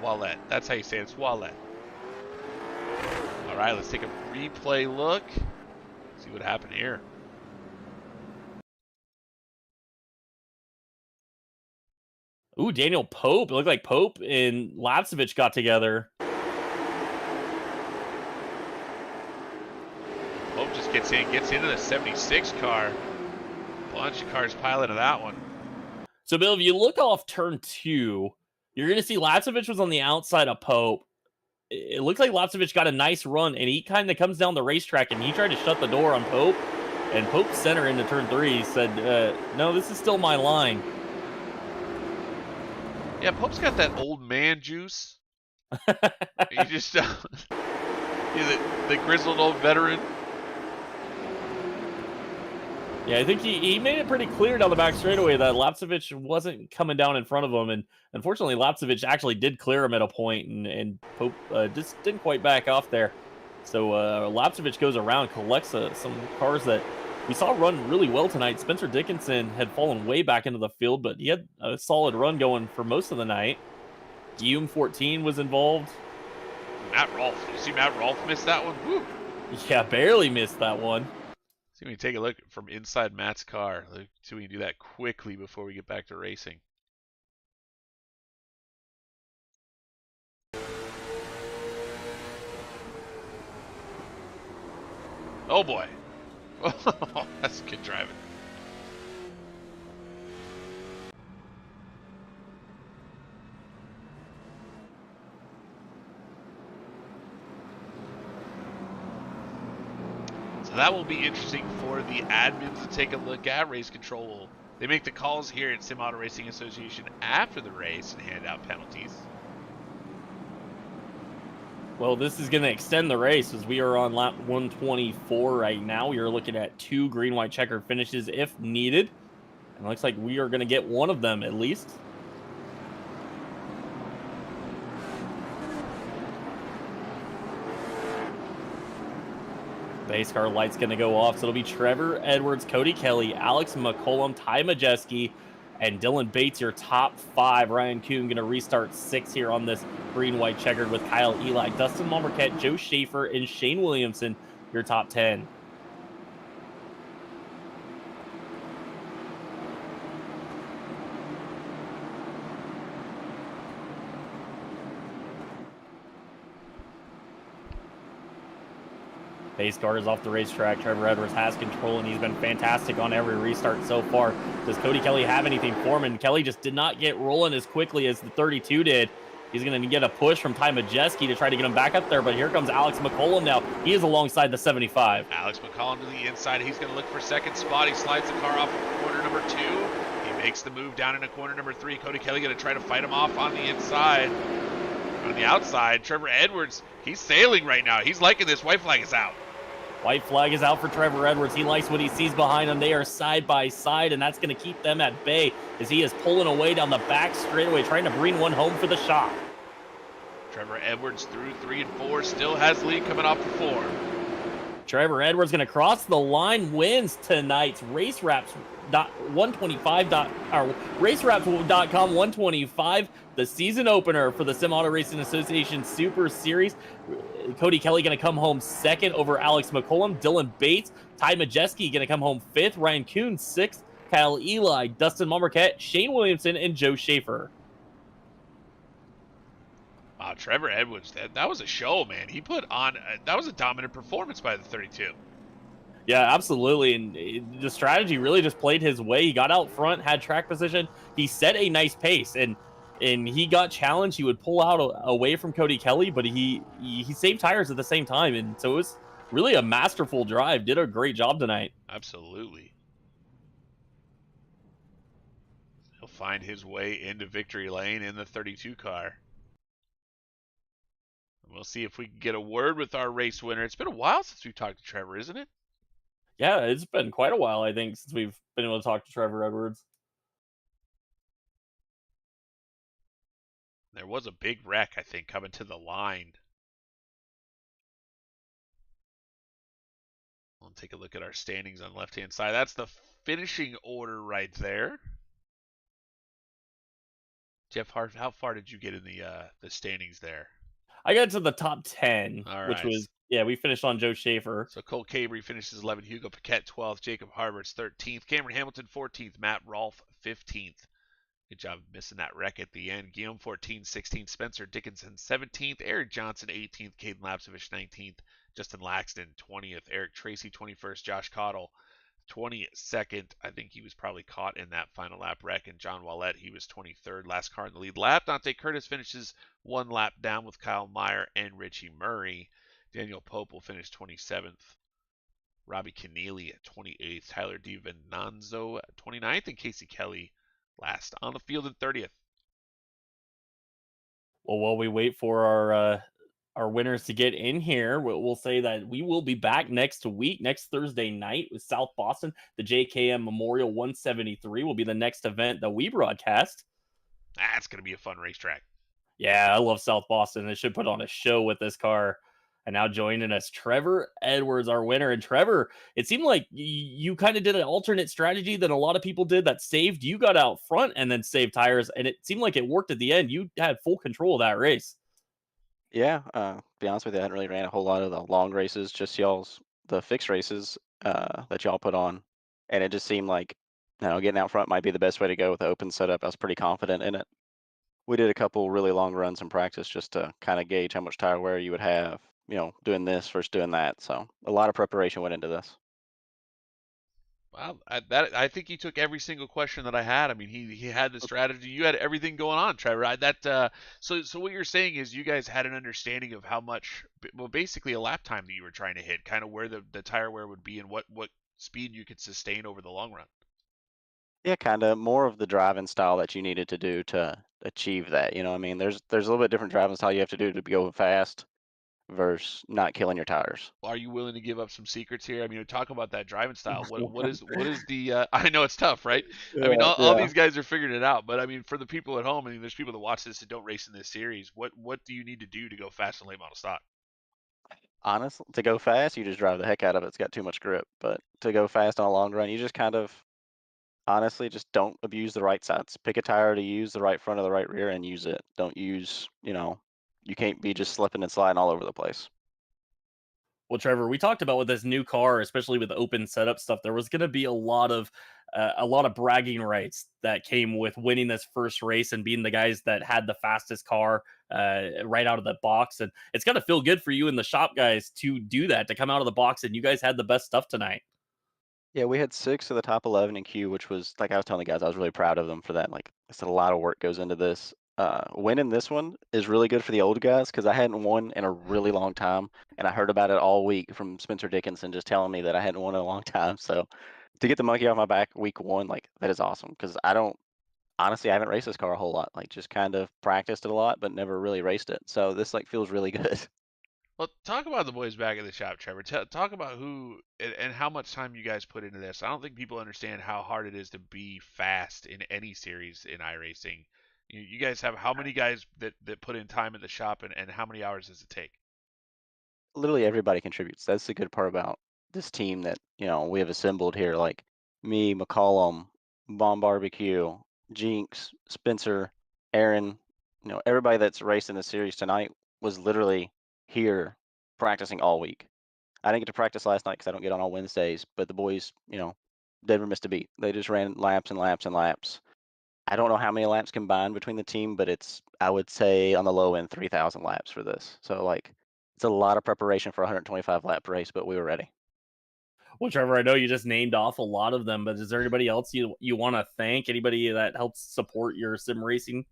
Wallette. That's how you say it. It's Wallette. All right, let's take a replay look. See what happened here. Ooh, Daniel Pope. It looked like Pope and Lapsevich got together. Pope just gets into the 76 car. Bunch of cars pile into that one. So, Bill, if you look off turn 2, you're going to see Lapsevich was on the outside of Pope. It looks like Lapsevich got a nice run, and he kind of comes down the racetrack, and he tried to shut the door on Pope. And Pope center into turn 3. He said, no, this is still my line. Yeah, Pope's got that old man juice. He just, he's the grizzled old veteran. Yeah, I think he made it pretty clear down the back straightaway that Lapsevich wasn't coming down in front of him, and unfortunately, Lapsevich actually did clear him at a point, and Pope just didn't quite back off there. So Lapsevich goes around, collects some cars that we saw run really well tonight. Spencer Dickinson had fallen way back into the field, but he had a solid run going for most of the night. Guillaume 14 was involved. Matt Rolfe. You see Matt Rolfe miss that one? Woo. Yeah, barely missed that one. See, we take a look from inside Matt's car. Let's see if we can do that quickly before we get back to racing. Oh boy. Oh, that's good driving. So that will be interesting for the admins to take a look at. Race Control, they make the calls here at Sim Auto Racing Association after the race and hand out penalties. Well, this is going to extend the race as we are on lap 124 right now. We are looking at 2 green, white checkered finishes if needed. And it looks like we are going to get one of them at least. Base car light's going to go off. So it'll be Trevor Edwards, Cody Kelly, Alex McCollum, Ty Majeski, and Dylan Bates, your top 5. Ryan Kuhn going to restart 6 here on this green-white checkered with Kyle Eli, Dustin Marquette, Joe Schaefer, and Shane Williamson, your top 10. Base car is off the racetrack. Trevor Edwards has control, and he's been fantastic on every restart so far. Does Cody Kelly have anything for him? And Kelly just did not get rolling as quickly as the 32 did. He's going to get a push from Ty Majeski to try to get him back up there, but here comes Alex McCollum now. He is alongside the 75. Alex McCollum to the inside. He's going to look for second spot. He slides the car off of corner number 2. He makes the move down into corner number 3. Cody Kelly going to try to fight him off on the inside. On the outside, Trevor Edwards, he's sailing right now. He's liking this. White flag is out. White flag is out for Trevor Edwards. He likes what he sees behind him. They are side by side, and that's going to keep them at bay as he is pulling away down the back straightaway, trying to bring one home for the shop. Trevor Edwards through 3 and 4, still has lead coming off the 4. Trevor Edwards going to cross the line, wins tonight's Race Wraps 125 or racewraps.com 125, the season opener for the Sim Auto Racing Association Super Series. Cody Kelly going to come home 2nd over Alex McCollum. Dylan Bates, Ty Majeski going to come home 5th. Ryan Kuhn 6th. Kyle Eli, Dustin Marquette, Shane Williamson, and Joe Schaefer. Wow, Trevor Edwards, that was a show, man. He put on, that was a dominant performance by the 32. Yeah, absolutely. And the strategy really just played his way. He got out front, had track position. He set a nice pace, and he got challenged. He would pull out away from Cody Kelly, but he saved tires at the same time. And so it was really a masterful drive. Did a great job tonight. Absolutely. He'll find his way into victory lane in the 32 car. We'll see if we can get a word with our race winner. It's been a while since we've talked to Trevor, isn't it? Yeah, it's been quite a while, I think, since we've been able to talk to Trevor Edwards. There was a big wreck, I think, coming to the line. We'll take a look at our standings on the left-hand side. That's the finishing order right there. Jeff, how far did you get in the standings there? I got to the top 10, All which right. was, yeah, we finished on Joe Schaefer. So Cole Cabry finishes 11th, Hugo Paquette 12th, Jacob Harberts 13th, Cameron Hamilton 14th, Matt Rolfe 15th. Good job missing that wreck at the end. Guillaume 14th, 16th, Spencer Dickinson 17th, Eric Johnson 18th, Caden Lapsevich 19th, Justin Laxton 20th, Eric Tracy 21st, Josh Cottle 22nd. I think he was probably caught in that final lap wreck. And John Wallett, he was 23rd, last car in the lead lap. Dante Curtis finishes 1 lap down with Kyle Meyer and Richie Murray. Daniel Pope will finish 27th. Robbie Keneally at 28th. Tyler DiVincenzo at 29th. And Casey Kelly last on the field in 30th. Well, while we wait for our winners to get in here. We'll say that we will be back next week, next Thursday night with South Boston. The JKM Memorial 173 will be the next event that we broadcast. That's going to be a fun racetrack. Yeah, I love South Boston. They should put on a show with this car. And now joining us, Trevor Edwards, our winner. And Trevor, it seemed like you kind of did an alternate strategy than a lot of people did that saved. You got out front and then saved tires. And it seemed like it worked at the end. You had full control of that race. Yeah, to be honest with you, I hadn't really ran a whole lot of the long races, just the fixed races that y'all put on, and it just seemed like, getting out front might be the best way to go with the open setup. I was pretty confident in it. We did a couple really long runs in practice just to kind of gauge how much tire wear you would have, doing this versus doing that. So a lot of preparation went into this. Well, I think he took every single question that I had. I mean, he had the strategy. You had everything going on, Trevor. So what you're saying is you guys had an understanding of how much, well, basically a lap time that you were trying to hit, kind of where the tire wear would be and what speed you could sustain over the long run. Yeah, kind of more of the driving style that you needed to do to achieve that. You know, what I mean, there's a little bit different driving style you have to do to go fast versus not killing your tires. Are you willing to give up some secrets here? I mean, talk about that driving style. What is the? I know it's tough, right? I mean, Yeah, all yeah. these guys are figuring it out, but I mean, for the people at home, I mean, there's people that watch this that don't race in this series. What do you need to do to go fast in late model stock? Honestly, to go fast, you just drive the heck out of it. It's got too much grip. But to go fast on a long run, you just kind of honestly just don't abuse the right sides. Pick a tire to use the right front or the right rear and use it. Don't use, you can't be just slipping and sliding all over the place. Well, Trevor, we talked about with this new car, especially with the open setup stuff, there was going to be a lot of bragging rights that came with winning this first race and being the guys that had the fastest car right out of the box. And it's going to feel good for you and the shop guys to do that, to come out of the box. And you guys had the best stuff tonight. Yeah, we had 6 of the top 11 in Q, which was like I was telling the guys, I was really proud of them for that. Like I said, a lot of work goes into this. Winning this one is really good for the old guys because I hadn't won in a really long time, and I heard about it all week from Spencer Dickinson just telling me that I hadn't won in a long time. So to get the monkey off my back week 1, like that is awesome because I don't honestly I haven't raced this car a whole lot. Like just kind of practiced it a lot, but never really raced it. So this like feels really good. Well, talk about the boys back at the shop, Trevor. Talk about who and how much time you guys put into this. I don't think people understand how hard it is to be fast in any series in iRacing. You guys have how many guys that put in time at the shop, and how many hours does it take? Literally everybody contributes. That's the good part about this team that, we have assembled here. Like me, McCollum, Bomb Barbecue, Jinx, Spencer, Aaron, everybody that's raced in the series tonight was literally here practicing all week. I didn't get to practice last night because I don't get on Wednesdays, but the boys, never missed a beat. They just ran laps and laps and laps. I don't know how many laps combined between the team, but it's I would say on the low end 3,000 laps for this. So like it's a lot of preparation for a 125 lap race, but we were ready. Well, Trevor, I know you just named off a lot of them, but is there anybody else you want to thank? Anybody that helps support your sim racing?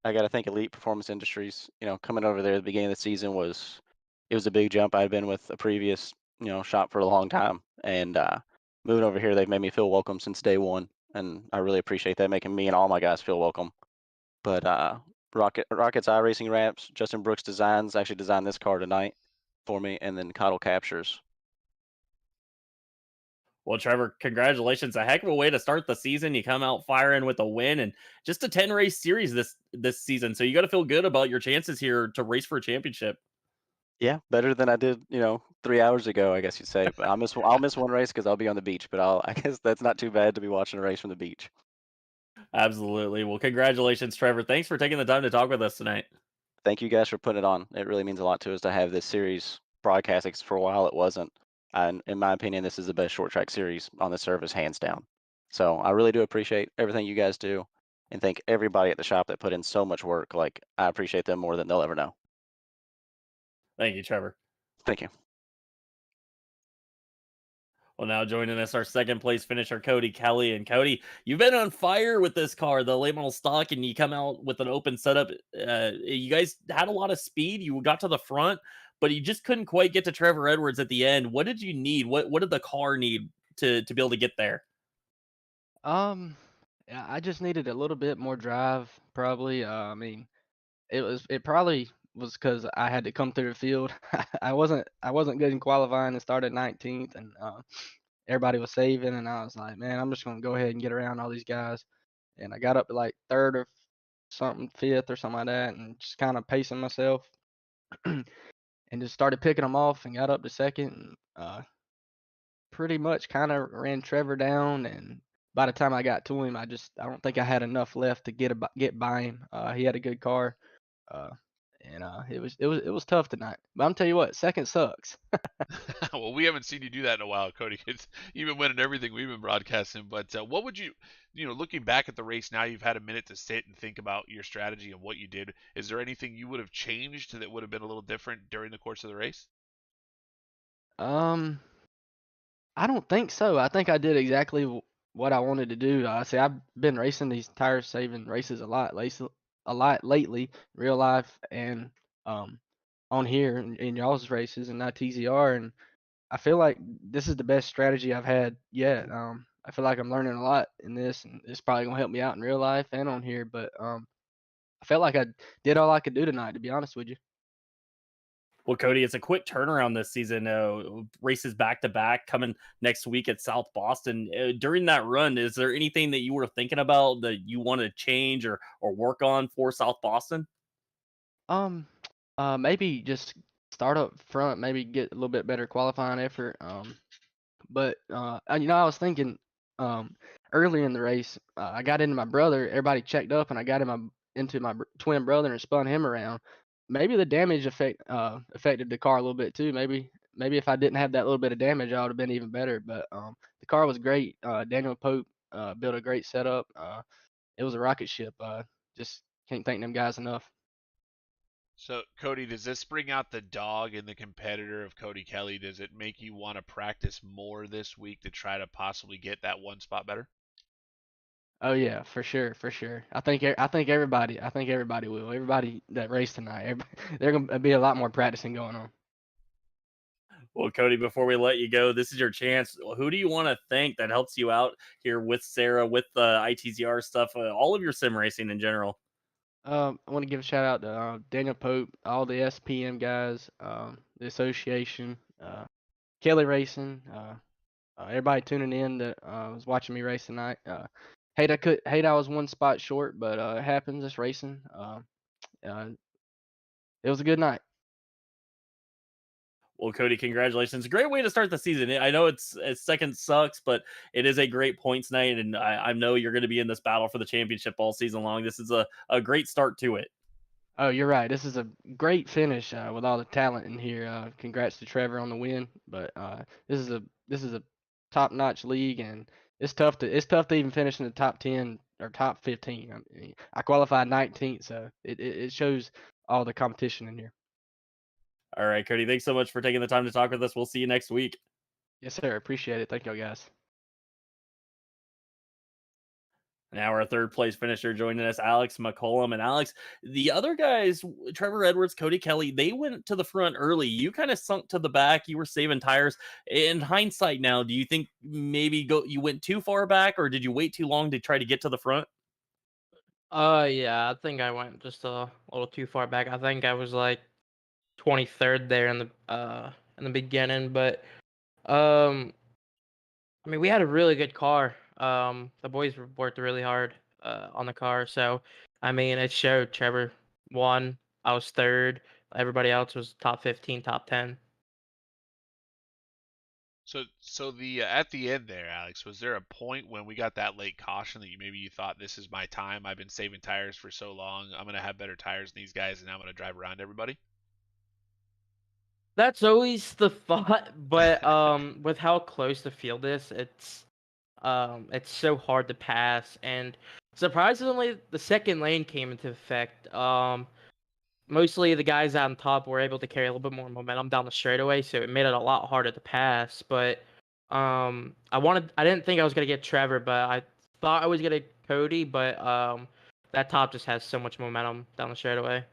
I got to thank Elite Performance Industries. Coming over there at the beginning of the season was a big jump. I'd been with a previous shop for a long time, and moving over here, they've made me feel welcome since day one, and I really appreciate that, making me and all my guys feel welcome. But Rockets iRacing Wraps, Justin Brooks Designs actually designed this car tonight for me, and then Cottle Captures. Well, Trevor, congratulations. A heck of a way to start the season. You come out firing with a win and just a 10 race series this season. So you got to feel good about your chances here to race for a championship. Yeah, better than I did, 3 hours ago, I guess you'd say. But I'll miss one race because I'll be on the beach. But I guess that's not too bad to be watching a race from the beach. Absolutely. Well, congratulations, Trevor. Thanks for taking the time to talk with us tonight. Thank you guys for putting it on. It really means a lot to us to have this series broadcasting. 'Cause for a while, it wasn't. And in my opinion, this is the best short track series on the service, hands down. So I really do appreciate everything you guys do, and thank everybody at the shop that put in so much work. Like I appreciate them more than they'll ever know. Thank you, Trevor. Thank you. Well, now joining us, our second place finisher, Cody Kelly. And Cody, you've been on fire with this car, the late model stock, and you come out with an open setup. You guys had a lot of speed. You got to the front, but you just couldn't quite get to Trevor Edwards at the end. What did you need? What did the car need to be able to get there? Um, yeah, I just needed a little bit more drive, probably. I mean, it probably was because I had to come through the field. I wasn't good in qualifying and started 19th, and everybody was saving, and I was like, man, I'm just gonna go ahead and get around all these guys. And I got up to like third or something, fifth or something like that, and just kind of pacing myself, and just started picking them off, and got up to second, and pretty much kind of ran Trevor down. And by the time I got to him, I don't think I had enough left to get by him. He had a good car, uh, and it was tough tonight. But I'm tell you what, second sucks. Well, we haven't seen you do that in a while, Cody. You've been winning everything we've been broadcasting. But what would looking back at the race now, you've had a minute to sit and think about your strategy and what you did. Is there anything you would have changed that would have been a little different during the course of the race? Um, I don't think so. I think I did exactly what I wanted to do. I say I've been racing these tire saving races a lot lately, real life, and um, on here in y'all's races and not TZR. And I feel like this is the best strategy I've had yet. I feel like I'm learning a lot in this, and it's probably gonna help me out in real life and on here. But I felt like I did all I could do tonight, to be honest with you. Well, Cody, it's a quick turnaround this season. Races back to back coming next week at South Boston. During that run, is there anything that you were thinking about that you want to change or work on for South Boston? Um, maybe just start up front, maybe get a little bit better qualifying effort. But I was thinking earlier in the race, I got into my brother. Everybody checked up, and I got into my twin brother and spun him around. Maybe the damage affected the car a little bit too. Maybe if I didn't have that little bit of damage, I would have been even better. But the car was great. Daniel Pope built a great setup. It was a rocket ship. Just can't thank them guys enough. So, Cody, does this bring out the dog in the competitor of Cody Kelly? Does it make you want to practice more this week to try to possibly get that one spot better? Oh yeah, for sure, for sure. I think everybody will. Everybody that raced tonight, they're gonna be a lot more practicing going on. Well, Cody, before we let you go, this is your chance. Who do you want to thank that helps you out here with SARA, with the ITZR stuff, all of your sim racing in general? I want to give a shout out to Daniel Pope, all the SPM guys, the association, Kelly Racing, everybody tuning in that was watching me race tonight. Hate I was one spot short, but it happens. It's racing. Uh, it was a good night. Well, Cody, congratulations. Great way to start the season. I know it's second sucks, but it is a great points night, and I know you're going to be in this battle for the championship all season long. This is a great start to it. Oh, you're right. This is a great finish with all the talent in here. Congrats to Trevor on the win, but this is a top-notch league, and it's tough to even finish in the top 10 or top 15. I qualified 19th, so it shows all the competition in here. All right, Cody, thanks so much for taking the time to talk with us. We'll see you next week. Yes, sir. Appreciate it. Thank y'all, guys. Now our third place finisher joining us, Alex McCollum. And Alex, the other guys, Trevor Edwards, Cody Kelly, they went to the front early. You kind of sunk to the back. You were saving tires. In hindsight now, do you think maybe you went too far back, or did you wait too long to try to get to the front? Yeah, I think I went just a little too far back. I think I was like 23rd there in the beginning, but um I mean we had a really good car. The boys worked really hard on the car, so I mean it showed. Trevor won, I was third, everybody else was top 15, top 10. So the at the end there, Alex, was there a point when we got that late caution that maybe you thought this is my time? I've been saving tires for so long. I'm gonna have better tires than these guys, and I'm gonna drive around everybody. That's always the thought, but with how close the field is, it's so hard to pass, and surprisingly, the second lane came into effect. Mostly the guys out on top were able to carry a little bit more momentum down the straightaway, so it made it a lot harder to pass. But I didn't think I was gonna get Trevor, but I thought I was gonna get Cody, but that top just has so much momentum down the straightaway.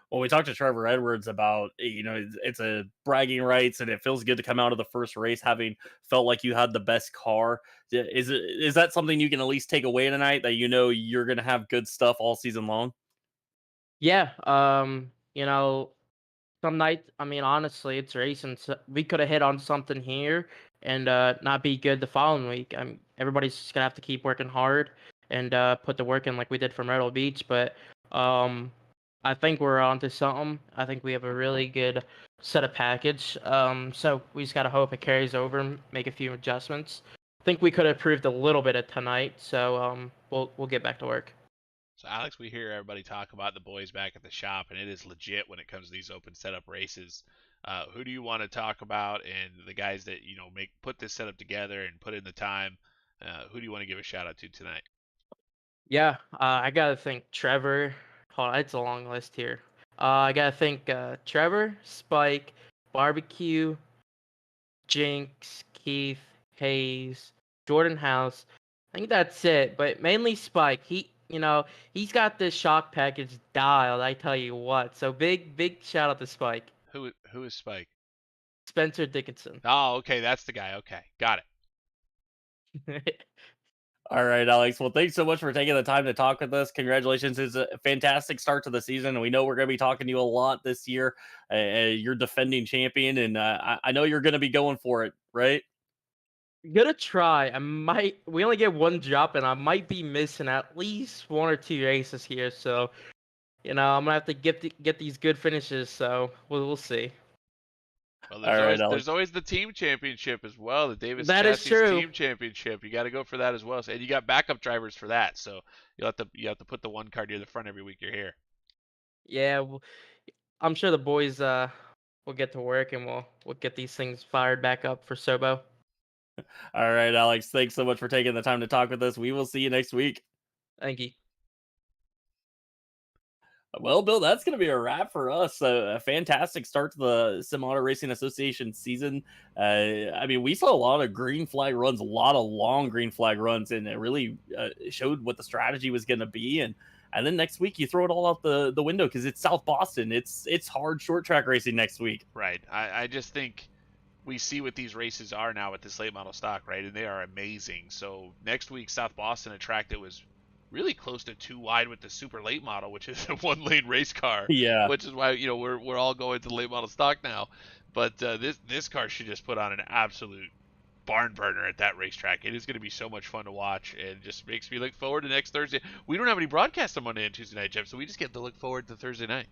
Well, we talked to Trevor Edwards about, it's a bragging rights, and it feels good to come out of the first race having felt like you had the best car. Is that something you can at least take away tonight, that you're going to have good stuff all season long? Yeah, you know, some nights, I mean, honestly, it's racing. So we could have hit on something here and not be good the following week. Everybody's just gonna have to keep working hard and put the work in like we did for Myrtle Beach. But I think we're onto something. I think we have a really good set of package. So we just gotta hope it carries over and make a few adjustments. I think we could have improved a little bit of tonight. So we'll get back to work. So, Alex, we hear everybody talk about the boys back at the shop, and it is legit when it comes to these open setup races. Who do you want to talk about, and the guys that put this setup together and put in the time? Who do you want to give a shout out to tonight? Yeah, I gotta think Trevor. Hold on, it's a long list here. I gotta think Trevor, Spike, Barbecue, Jinx, Keith, Hayes, Jordan House. I think that's it, but mainly Spike. He's got this shock package dialed. I tell you what. So big shout out to Spike. Who is Spike? Spencer Dickinson. Oh, okay, that's the guy. Okay, got it. All right, Alex. Well, thanks so much for taking the time to talk with us. Congratulations. It's a fantastic start to the season. And we know we're going to be talking to you a lot this year. You're defending champion, and I know you're going to be going for it, right? Gonna try. We only get one drop, and I might be missing at least one or two races here. So, I'm gonna have to get these good finishes. So we'll see. Well, There's always the team championship as well, the Davis That is Chassis true. team championship. You got to go for that as well, and you got backup drivers for that. So you have to put the one car near the front every week you're here. Yeah, I'm sure the boys will get to work, and we'll get these things fired back up for Sobo. All right, Alex. Thanks so much for taking the time to talk with us. We will see you next week. Thank you. Well, Bill, that's going to be a wrap for us. A fantastic start to the Sim Auto Racing Association season. I mean, we saw a lot of green flag runs, a lot of long green flag runs, and it really showed what the strategy was going to be. And then next week, you throw it all out the window because it's South Boston. It's hard short track racing next week. Right. I just think we see what these races are now with this late model stock, right? And they are amazing. So next week, South Boston, a track that was really close to 2 wide with the super late model, which is a 1-lane race car. Yeah. Which is why we're all going to the late model stock now. But this car should just put on an absolute barn burner at that racetrack. It is going to be so much fun to watch, and just makes me look forward to next Thursday. We don't have any broadcasts on Monday and Tuesday night, Jeff, so we just get to look forward to Thursday night.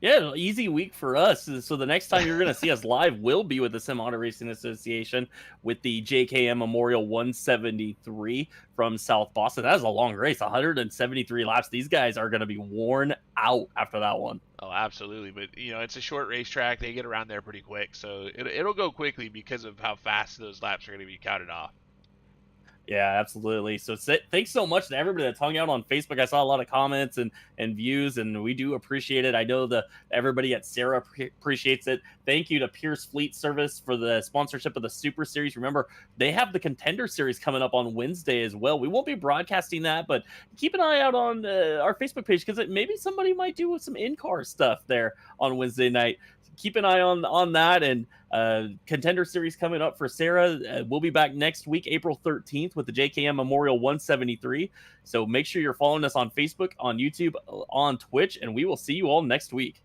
Yeah, easy week for us. So the next time you're going to see us live will be with the Sim Auto Racing Association with the JKM Memorial 173 from South Boston. That is a long race, 173 laps. These guys are going to be worn out after that one. Oh, absolutely. But, it's a short racetrack. They get around there pretty quick. So it'll go quickly because of how fast those laps are going to be counted off. Yeah, absolutely. So thanks so much to everybody that's hung out on Facebook. I saw a lot of comments and views, and we do appreciate it. I know everybody at SARA appreciates it. Thank you to Pierce Fleet Service for the sponsorship of the Super Series. Remember, they have the Contender Series coming up on Wednesday as well. We won't be broadcasting that, but keep an eye out on our Facebook page because maybe somebody might do some in-car stuff there on Wednesday night. Keep an eye on that, and Contender Series coming up for SARA. We'll be back next week, April 13th, with the JKM Memorial 173. So make sure you're following us on Facebook, on YouTube, on Twitch, and we will see you all next week.